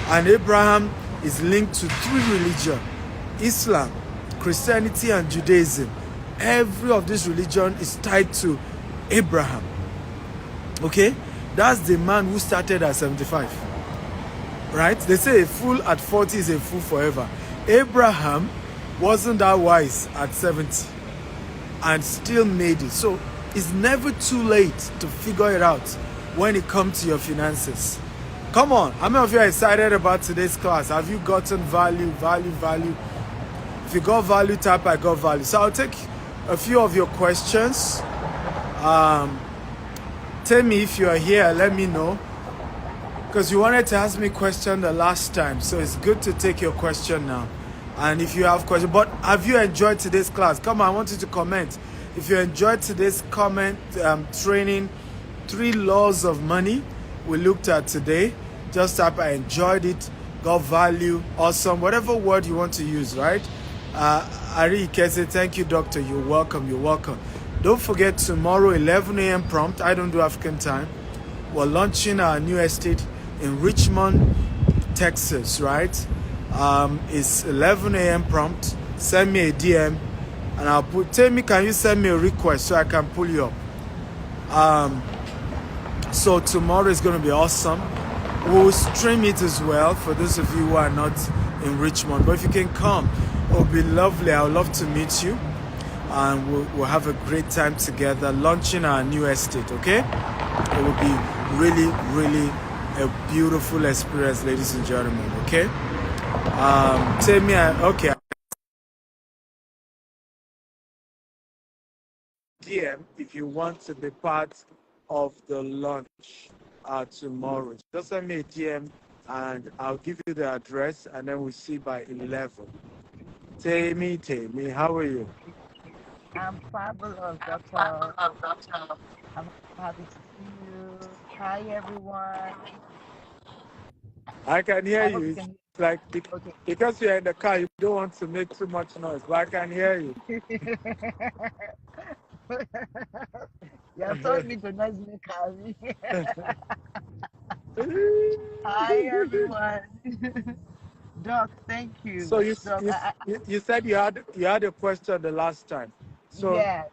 and Abraham is linked to 3 religions, Islam, Christianity, and Judaism. Every of this religion is tied to Abraham. Okay? That's the man who started at 75. Right? They say a fool at 40 is a fool forever. Abraham wasn't that wise at 70 and still made it. So it's never too late to figure it out when it comes to your finances. Come on. How many of you are excited about today's class? Have you gotten value? If you got value, type I got value. So I'll take a few of your questions. Tell me if you are here. Let me know. Because you wanted to ask me a question the last time. So it's good to take your question now. And if you have questions. But have you enjoyed today's class? Come on, I want you to comment. If you enjoyed today's training, 3 laws of money we looked at today. Just type I enjoyed it, got value, awesome, whatever word you want to use, right? Ari Ikese, thank you, doctor. You're welcome. Don't forget, tomorrow, 11 a.m. prompt. I don't do African time. We're launching our new estate in Richmond, Texas, right? It's 11 a.m. prompt. Send me a DM and tell me, can you send me a request so I can pull you up? So tomorrow is going to be awesome. We'll stream it as well for those of you who are not in Richmond. But if you can come, it will be lovely. I would love to meet you, and we'll have a great time together launching our new estate. Okay, it will be really, really a beautiful experience, ladies and gentlemen. Okay, tell me. Okay. DM if you want to be part of the launch tomorrow. Just send me a DM and I'll give you the address, and then we'll see by 11. Tammy, how are you? I'm fabulous, Doctor. I'm happy to see you. Hi, everyone. I can hear I hope you. you It's can. like Okay. because you're in the car, you don't want to make too much noise, but I can hear you. You have told me to not make Kari. Hi, everyone. Doc, thank So you. you, Doc, you you said you had a question the last time. So yes,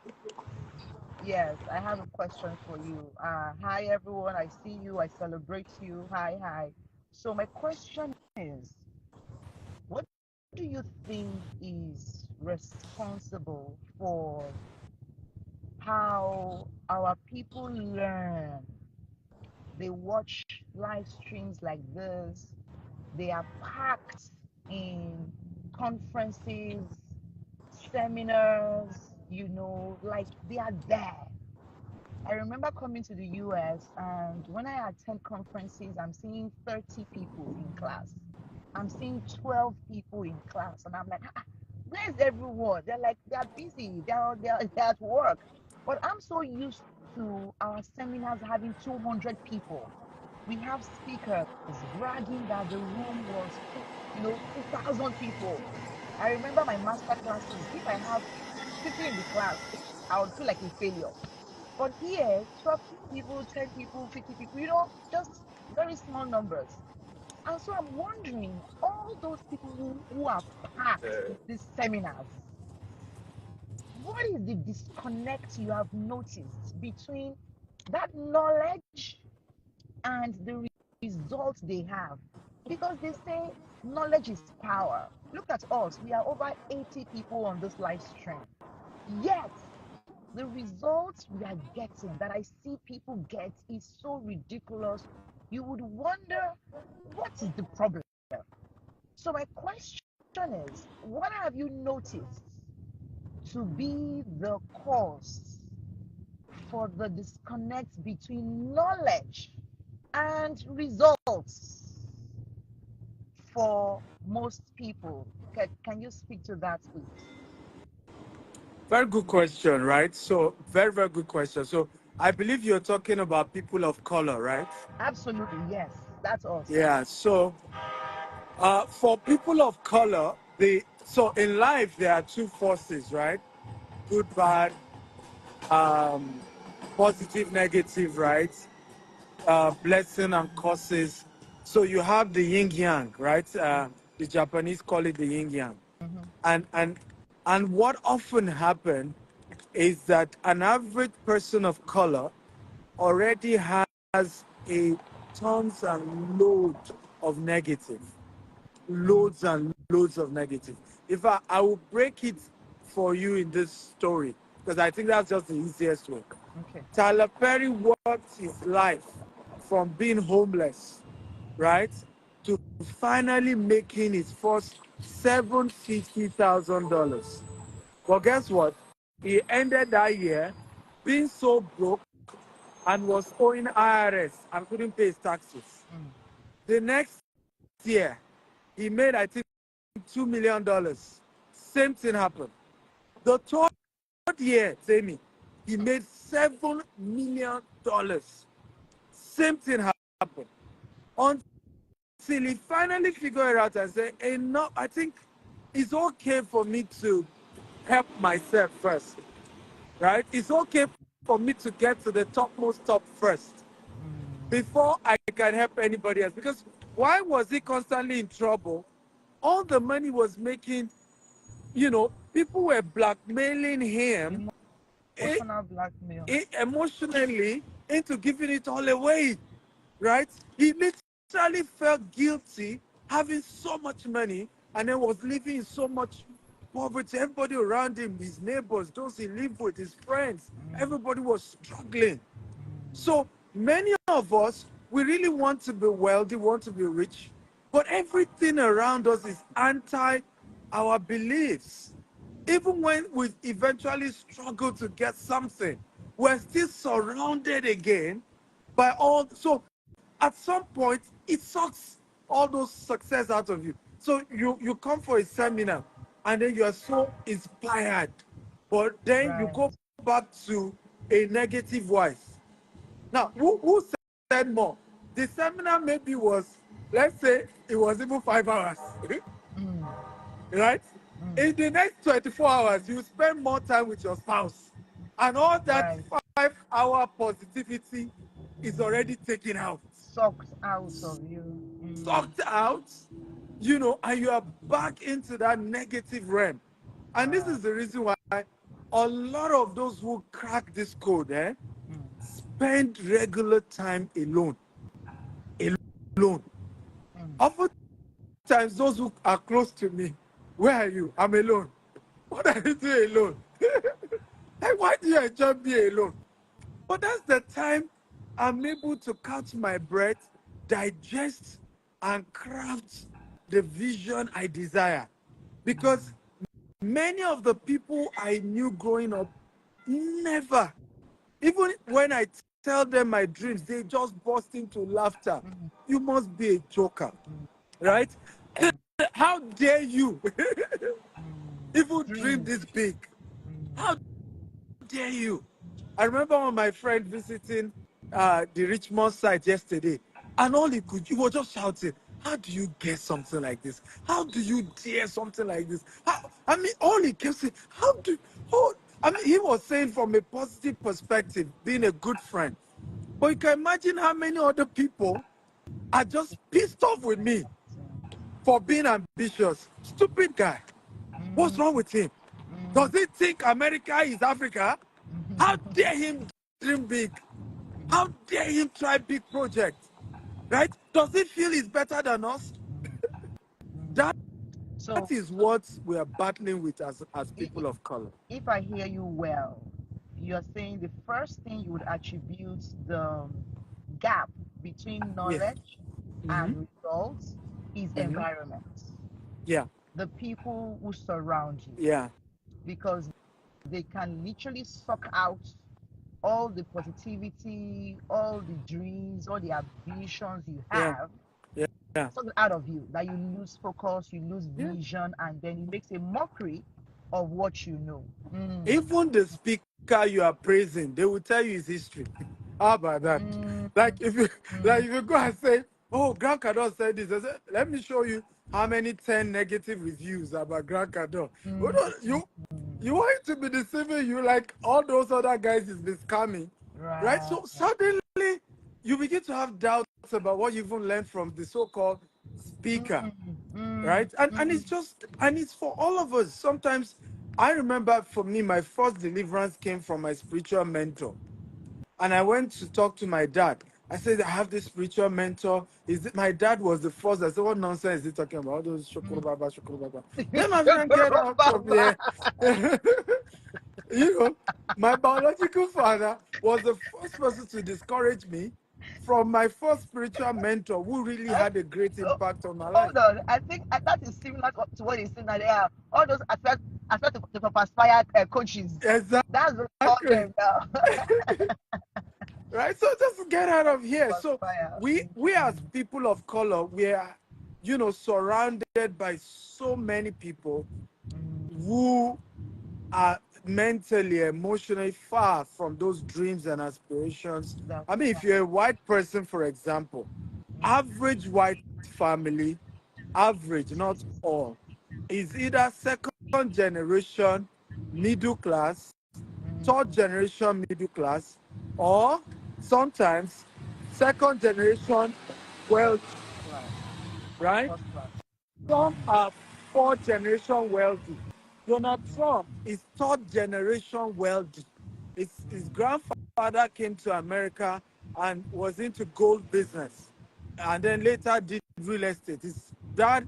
yes, I have a question for you. Hi, everyone. I see you. I celebrate you. Hi, hi. So my question is, what do you think is responsible for how our people learn? They watch live streams like this, they are packed in conferences, seminars, like they are there. I remember coming to the US, and when I attend conferences, I'm seeing 30 people in class. I'm seeing 12 people in class, and I'm like, where's everyone? They're like, they're busy, they're at work. But I'm so used to our seminars having 200 people. We have speakers bragging that the room was, 2,000 people. I remember my master classes. If I have 50 in the class, I would feel like a failure. But here, 12 people, 10 people, 50 people, just very small numbers. And so I'm wondering, all those people who are packed in these seminars, what is the disconnect you have noticed between that knowledge and the results they have? Because they say knowledge is power. Look at us, we are over 80 people on this live stream. Yet, the results we are getting, that I see people get, is so ridiculous. You would wonder, what is the problem? So my question is, what have you noticed to be the cause for the disconnect between knowledge and results for most people? Can you speak to that, please? very good question, right? So very, very good question. So I believe you're talking about people of color, right? Absolutely, yes. That's us. Yeah. So for people of color, so in life there are two forces, right? Good, bad, um, positive, negative, right? Blessing and curses. So you have the yin yang, right? The Japanese call it the yin yang, Mhm. and and and what often happen is that an average person of color already has a tons and loads of negative, Mm. loads and loads of negative. If I will break it for you in this story, because I think that's just the easiest way. Okay. Tyler Perry worked his life from being homeless, right, to finally making his first $750,000. But guess what? He ended that year being so broke and was owing IRS and couldn't pay his taxes. Mm. The next year, he made, I think, $2 million. Same thing happened. The third year, Tammy, he made $7 million. Same thing happened. Until he finally figured it out and said, enough, I think it's okay for me to help myself first, right? It's okay for me to get to the topmost top first Mm. before I can help anybody else. Because why was he constantly in trouble? All the money was making, people were blackmailing him Emotional blackmail. emotionally into giving it all away, right? He literally felt guilty having so much money and then was living in so much poverty. Everybody around him, his neighbors, those he lived with, his friends, everybody was struggling. So many of us, we really want to be wealthy, want to be rich, but everything around us is anti our beliefs. Even when we eventually struggle to get something, we're still surrounded again by all. So at some point, it sucks all those success out of you. So you come for a seminar and then you are so inspired, but then you Right. go back to a negative voice. Now, who said more? The seminar maybe was, let's say, it was even 5 hours, Mm, right? mm, In the next 24 hours, you spend more time with your spouse. And all that right. 5 hour positivity is already taken out, Sucked out of you. sucked out, and you are back into that negative realm. And this Wow. is the reason why a lot of those who crack this code, Mm, spend regular time alone. Alone. mm. Oftentimes, those who are close to me, where are you? I'm alone. What are you doing alone? Like, why do you enjoy being alone? But that's the time I'm able to catch my breath, digest, and craft the vision I desire. Because many of the people I knew growing up never, even when I tell them my dreams, they just burst into laughter. You must be a joker, right? How dare you even dream Dream. this big? How dare you? I remember when my friend visiting the Richmond site yesterday, and all he was just shouting, "How do you get something like this? How do you dare something like this?" I mean, all he kept saying, "How do?" Oh, I mean, he was saying from a positive perspective, being a good friend. But you can imagine how many other people are just pissed off with me for being ambitious. Stupid guy. What's Mm, wrong with him? Does he think America is Africa? How dare him dream big? How dare him try big projects? Right? Does he feel he's better than us? That So, is what we are battling with as i- people of color. if I hear you well, you're saying the first thing you would attribute the gap between Yeah. knowledge Mm-hmm. and results is Mm-hmm. environment, Yeah. the people who surround you, Yeah. because they can literally suck out all the positivity, all the dreams, all the ambitions you Yeah. have, Yeah. Yeah. suck it out of you, that you lose focus, you lose Yeah. vision, and then it makes a mockery of what you know. Even the speaker you are praising, they will tell you his history. How about that? Mm, Like if you mm, like if you go and say, "Oh, Grant Cardone said this," I say, "Let me show you how many 10 negative reviews about Grant Cardone." mm, You want it to be deceiving you like all those other guys is been scamming, right? right. So suddenly you begin to have doubts about what you even learned from the so-called speaker, Mm, mm, right? And mm, it's for all of us. Sometimes I remember for me, my first deliverance came from my spiritual mentor. And I went to talk to my dad. I said, I have this spiritual mentor. My dad was the first. I said, what nonsense is he talking about? All those mm. shukuru baba, shukuru baba. Then my friend, get out from Baba. here. you know, my biological father was the first person to discourage me from my first spiritual mentor who really had a great Oh, impact on my life. hold on. I think that is similar to what you said now. They are all those aspect to aspire coaches. That's what we call Exactly. them now. Right? So just get out of here. So Aspire. we as people of color, we are, surrounded by so many people who are mentally, emotionally far from those dreams and aspirations. That's I mean, if you're a white person, for example, average white family, average, not all, is either second generation middle class, third generation middle class, or sometimes second generation wealth, class. right? First class. Some are fourth generation wealthy. Donald Trump is third generation wealthy. His grandfather came to America and was into gold business, and then later did real estate. His dad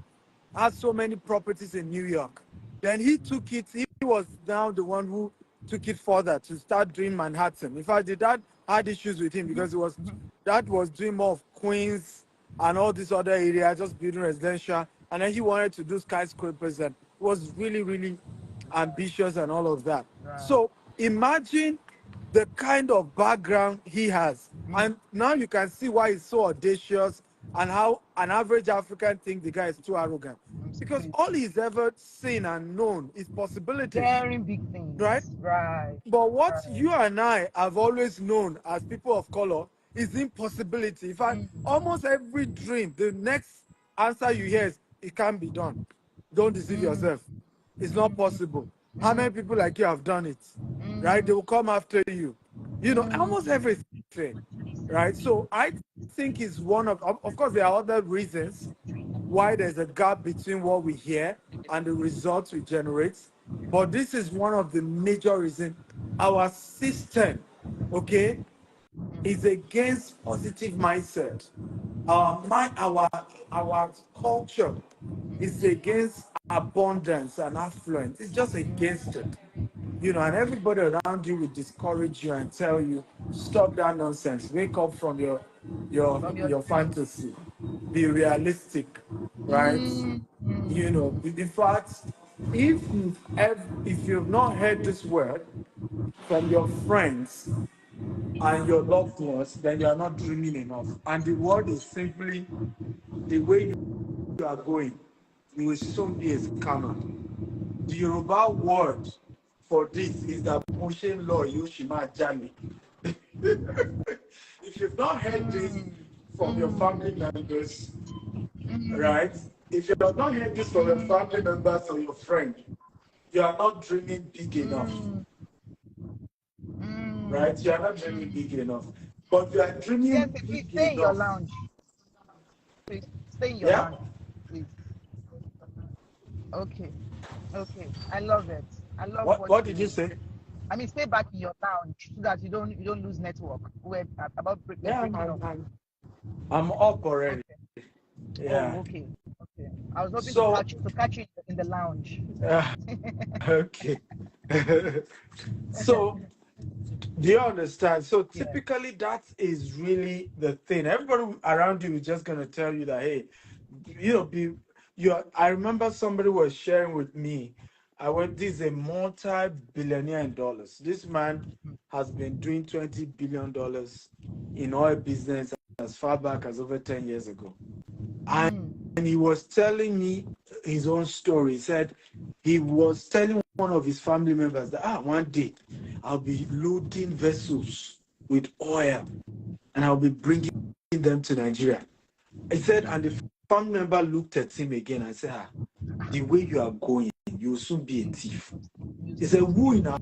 has so many properties in New York. Then he took it, he was now the one who took it further to start doing Manhattan. In fact, the dad had issues with him because that was doing more of Queens and all these other areas, just building residential. And then he wanted to do skyscrapers and was really, really ambitious and all of that. Right. So imagine the kind of background he has. And now you can see why he's so audacious and how an average African thinks the guy is too arrogant. Because all he's ever seen and known is possibilities, Daring big things. right? Right. But what Right. you and I have always known as people of color is impossibility. In fact, almost every dream, the next answer you hear is, it can't be done. Don't deceive yourself. It's not possible. How many people like you have done it? Right? They will come after you. You know, almost everything. Right? So I think it's one of course, there are other reasons why there's a gap between what we hear and the results we generate. But this is one of the major reasons. Our system, okay, is against positive mindset. Our culture is against abundance and affluence. It's just against it. You know, and everybody around you will discourage you and tell you, stop that nonsense. Wake up from your From your your fantasy. Be realistic, right? You know, in fact, if you've not heard this word from your friends and your loved ones, then you are not dreaming enough. And the word is simply the way you are going, you will soon be a scammer. The Yoruba word for this is that Moshe Law Yoshima Jami. If you've not heard this from your family members, right? If you have not heard this from your family members or your friend, you are not dreaming big enough. Right? You are not dreaming big enough. But you are dreaming Yes, big please stay in your enough. lounge. Please stay in your Yeah? lounge, please. Okay. Okay. I love it. I love What did you say? I mean, stay back in your lounge so that you don't lose network. We're Yeah, breaking up. I'm up already. Okay. Yeah. Oh, okay. Okay. I was hoping So, to catch you in the lounge. okay. So, do you understand? So Yeah. typically that is really the thing. Everybody around you is just gonna tell you that, hey, I remember somebody was sharing with me. This is a multi-billionaire in dollars. This man has been doing $20 billion in oil business as far back as over 10 years ago. And he was telling me his own story. He said he was telling one of his family members that one day I'll be loading vessels with oil and I'll be bringing them to Nigeria. He said, and the family member looked at him again and said, the way you are going, you'll soon be a thief. He said, who in our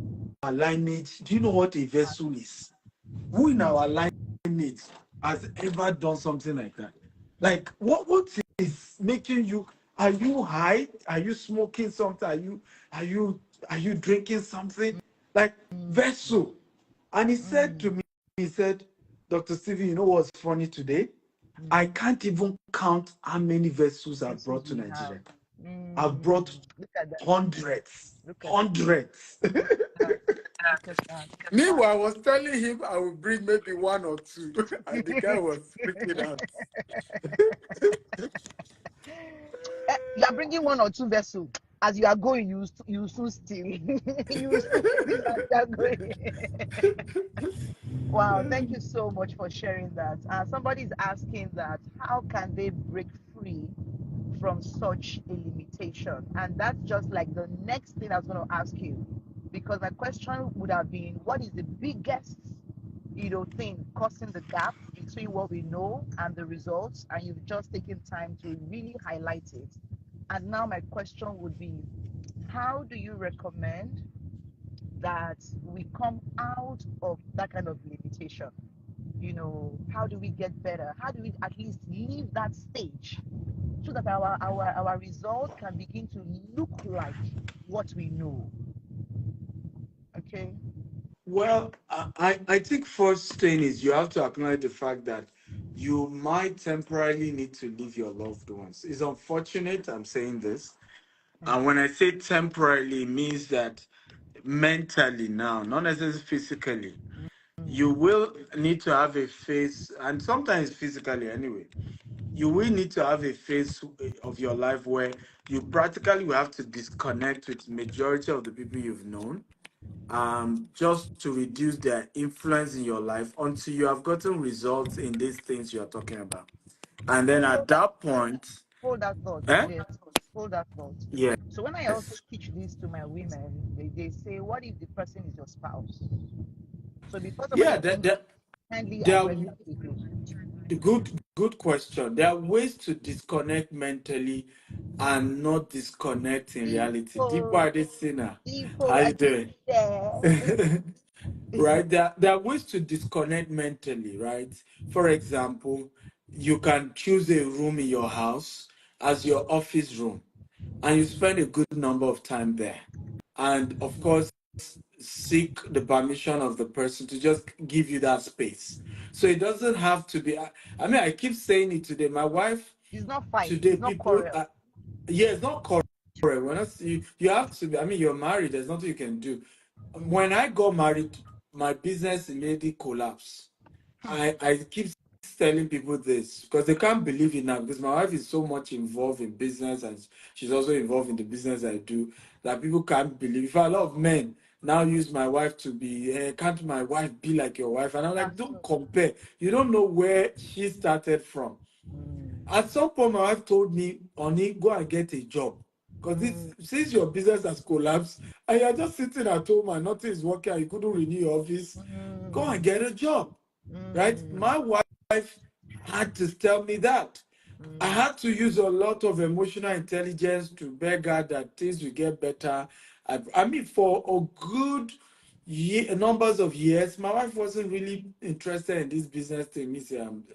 lineage, do you know what a vessel is? Who in our lineage has ever done something like that? Like, what is making you? Are you high? Are you smoking something? Are you drinking something? Like vessel. And he said to me, he said, Dr. Stevie, you know what's funny today? I can't even count how many vessels I've brought to Nigeria. I've brought hundreds. Hundreds. Meanwhile, I was telling him I would bring maybe one or two, and the guy was freaking out. You are bringing one or two vessels. As you are going, you soon steal. You soon steal as you are going. Wow, thank you so much for sharing that. Somebody is asking that how can they break free from such a limitation? And that's just like the next thing I was going to ask you, because my question would have been, what is the biggest thing causing the gap between what we know and the results? And you've just taken time to really highlight it. And now my question would be, how do you recommend that we come out of that kind of limitation? How do we get better? How do we at least leave that stage so that our results can begin to look like what we know? Okay. Well, I think first thing is you have to acknowledge the fact that you might temporarily need to leave your loved ones. It's unfortunate I'm saying this. And when I say temporarily, it means that mentally now, not necessarily physically, you Mm. will need to have a phase, and sometimes physically anyway, you will need to have a phase of your life where you practically will have to disconnect with majority of the people you've known, just to reduce their influence in your life until you have gotten results in these things you're talking about. And then So at that point, hold that thought. eh? Yes, hold that thought. Yes. So when I also teach this to my women, they say, what if the person is your spouse? So before somebody Yeah, brings, kindly there address are that quickly. good question. There are ways to disconnect mentally and not disconnect in reality. People, Deeper this sinner. people, How I you can doing? share. Right? There are ways to disconnect mentally, right? For example, you can choose a room in your house as your office room, and you spend a good number of time there. And of course, seek the permission of the person to just give you that space. So it doesn't have to be. I mean, I keep saying it today. My wife It's not fight. today, It's not people, quarrel. yeah, it's not correct. When I see you have to be. I mean, you're married. There's nothing you can do. Mm. When I got married, my business immediately collapsed. Hmm. I keep telling people this because they can't believe it now because my wife is so much involved in business and she's also involved in the business I do that people can't believe. In fact, a lot of men now use my wife to be, can't my wife be like your wife? And I'm like, That's don't true. compare. You don't know where she started from. Mm. At some point, my wife told me, Oni, go and get a job. Because this Mm. since your business has collapsed and you're just sitting at home and nothing is working and you couldn't renew your office, go and Mm. get a job. Right? Mm. My wife had to tell me that. I Mm. had to use a lot of emotional intelligence to beg her that things will get better. I mean, for a good numbers of years, my wife wasn't really interested in this business thing.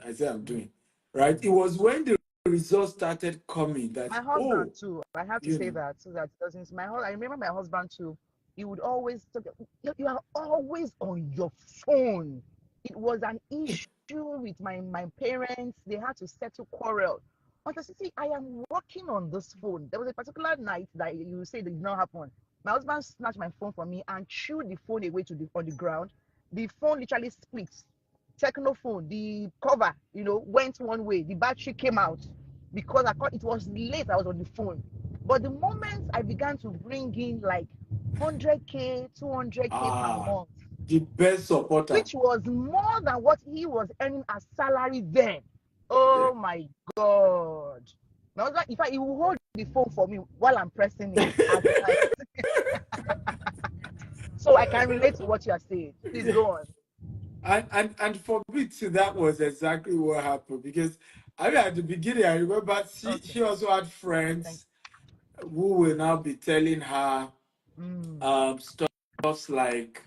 I say I'm Mm. doing, right? It was when the results started coming that, My husband oh, too. I have to you say know, that so that it doesn't. I remember my husband too. He would always talk. You are always on your phone. It was an issue with my parents. They had to settle quarrel. Until see, I am working on this phone. There was a particular night that you say that did not happen. My husband snatched my phone from me and threw the phone away to the on the ground. The phone literally split. Techno phone, the cover, went one way. The battery came out because it was late. I was on the phone. But the moment I began to bring in like 100K, 200K per ah, month, the best supporter. which was more than what he was earning as salary then. Yeah. Oh my God. Now, in fact, he will hold the phone for me while I'm pressing it at night. So I can relate to what you are saying. Please go on. And for me too, that was exactly what happened because I mean at the beginning I remember Okay. she also had Thank friends who will now be telling her you. stuff like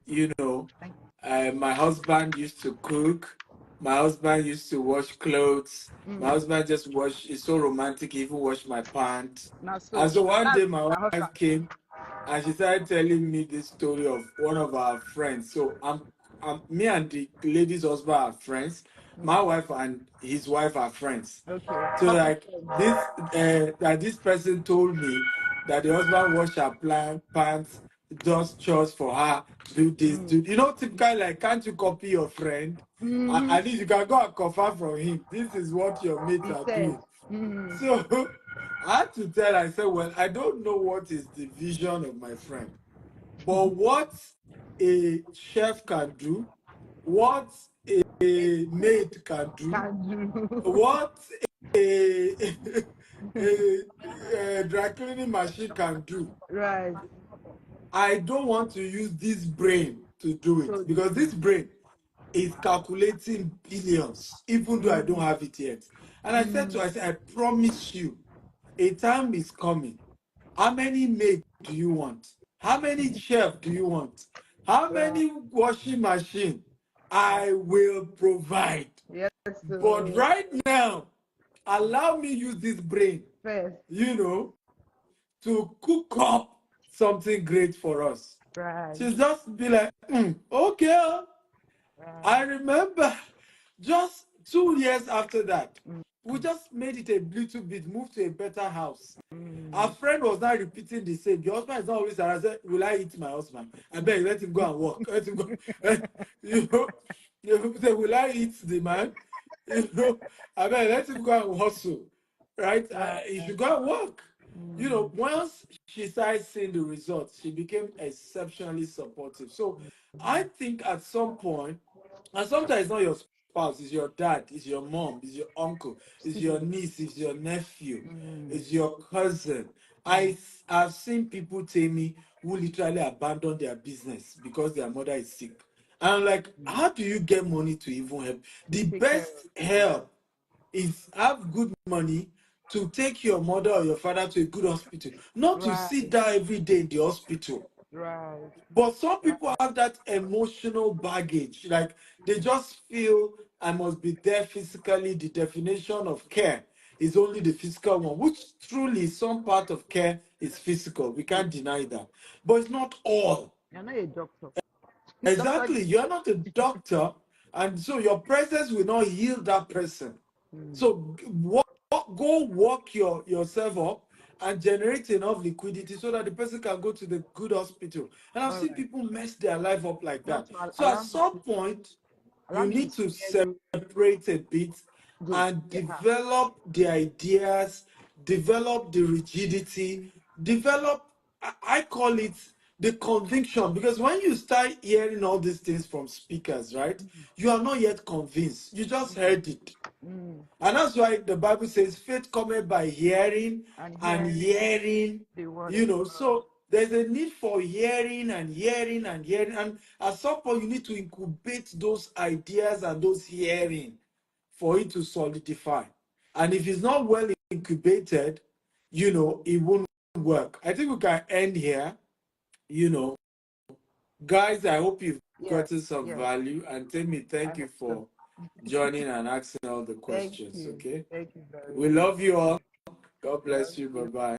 you know Thank my husband used to cook, my husband used to wash clothes, you. my husband just wash is so romantic, he even washed my pants. Now, And so so one that's day my my husband. wife came and she started telling me this story of one of our friends. So me and the lady's husband are friends. My Mm. wife and his wife are friends. Okay. So Common like sense. this person told me that the husband wash her pants, does chores for her, do this, Mm. do typically like can't you copy your friend? Mm-hmm. At least you can go and confirm from him. This is what your mates He are said. doing. Mm. So I had to tell her, I said, well, I don't know what is the vision of my friend, but what a chef can do, what a maid can do, Can do. what a, a dry cleaning machine can do. Right. I don't want to use this brain to do it So. because this brain is calculating billions, even though I don't Mm. have it yet. And I said to Mm. her, I said, I promise you, a time is coming. How many maids do you want? How many chefs do you want? How Right. many washing machine? I will provide. Yes. But right now, allow me use this brain, First. you know, to cook up something great for us. Right. She's just be like, okay. Right. I remember Just 2 years after that, Mm. we just made it a little bit, moved to a better house. Our Mm. friend was now repeating the same. The husband is not always around. I said, will I eat my husband? I beg, let him go and work. Let him go. You know, you say, will I eat the man? You know, I beg, let him go and hustle. Right? Right. He should go and work. You know, Mm. once she started seeing the results, she became exceptionally supportive. So I think at some point, and sometimes it's not your spouse, it's your dad, it's your mom, it's your uncle, it's your niece, it's your nephew, Mm. it's your cousin. Mm. I've seen people tell me who literally abandon their business because their mother is sick. And I'm like, Mm. how do you get money to even help? To The take care best of you. help is have good money to take your mother or your father to a good hospital, not to Right. sit down every day in the hospital. Right. But some people Right. have that emotional baggage. Like they just feel I must be there physically. The definition of care is only the physical one, which truly some part of care is physical. We Mm. can't deny that. But it's not all. You're not a doctor. Doctor. Exactly. You're not a doctor. And so your presence will not heal that person. Mm. So go work yourself up and generate enough liquidity so that the person can go to the good hospital. And I've All seen right. people mess their life up like You want that. to So at some point, allow you me to need to spare you. separate a bit Good. and Yeah. develop the ideas, develop the rigidity, develop, I call it the conviction. Because when you start hearing all these things from speakers, right, Mm. you are not yet convinced. You just heard it. Mm. And that's why the Bible says faith cometh by hearing And and hearing hearing, the word you of know. God. So there's a need for hearing and hearing and hearing. And at some point, you need to incubate those ideas and those hearing for it to solidify. And if it's not well incubated, you know, it won't work. I think we can end here, you know. Guys, I hope you've Yes. gotten some Yes. value. And tell me, I thank you hope so. for joining and asking all the Thank questions, you. okay? Thank you very We much. love you all. God Love bless you. Bye you. bye.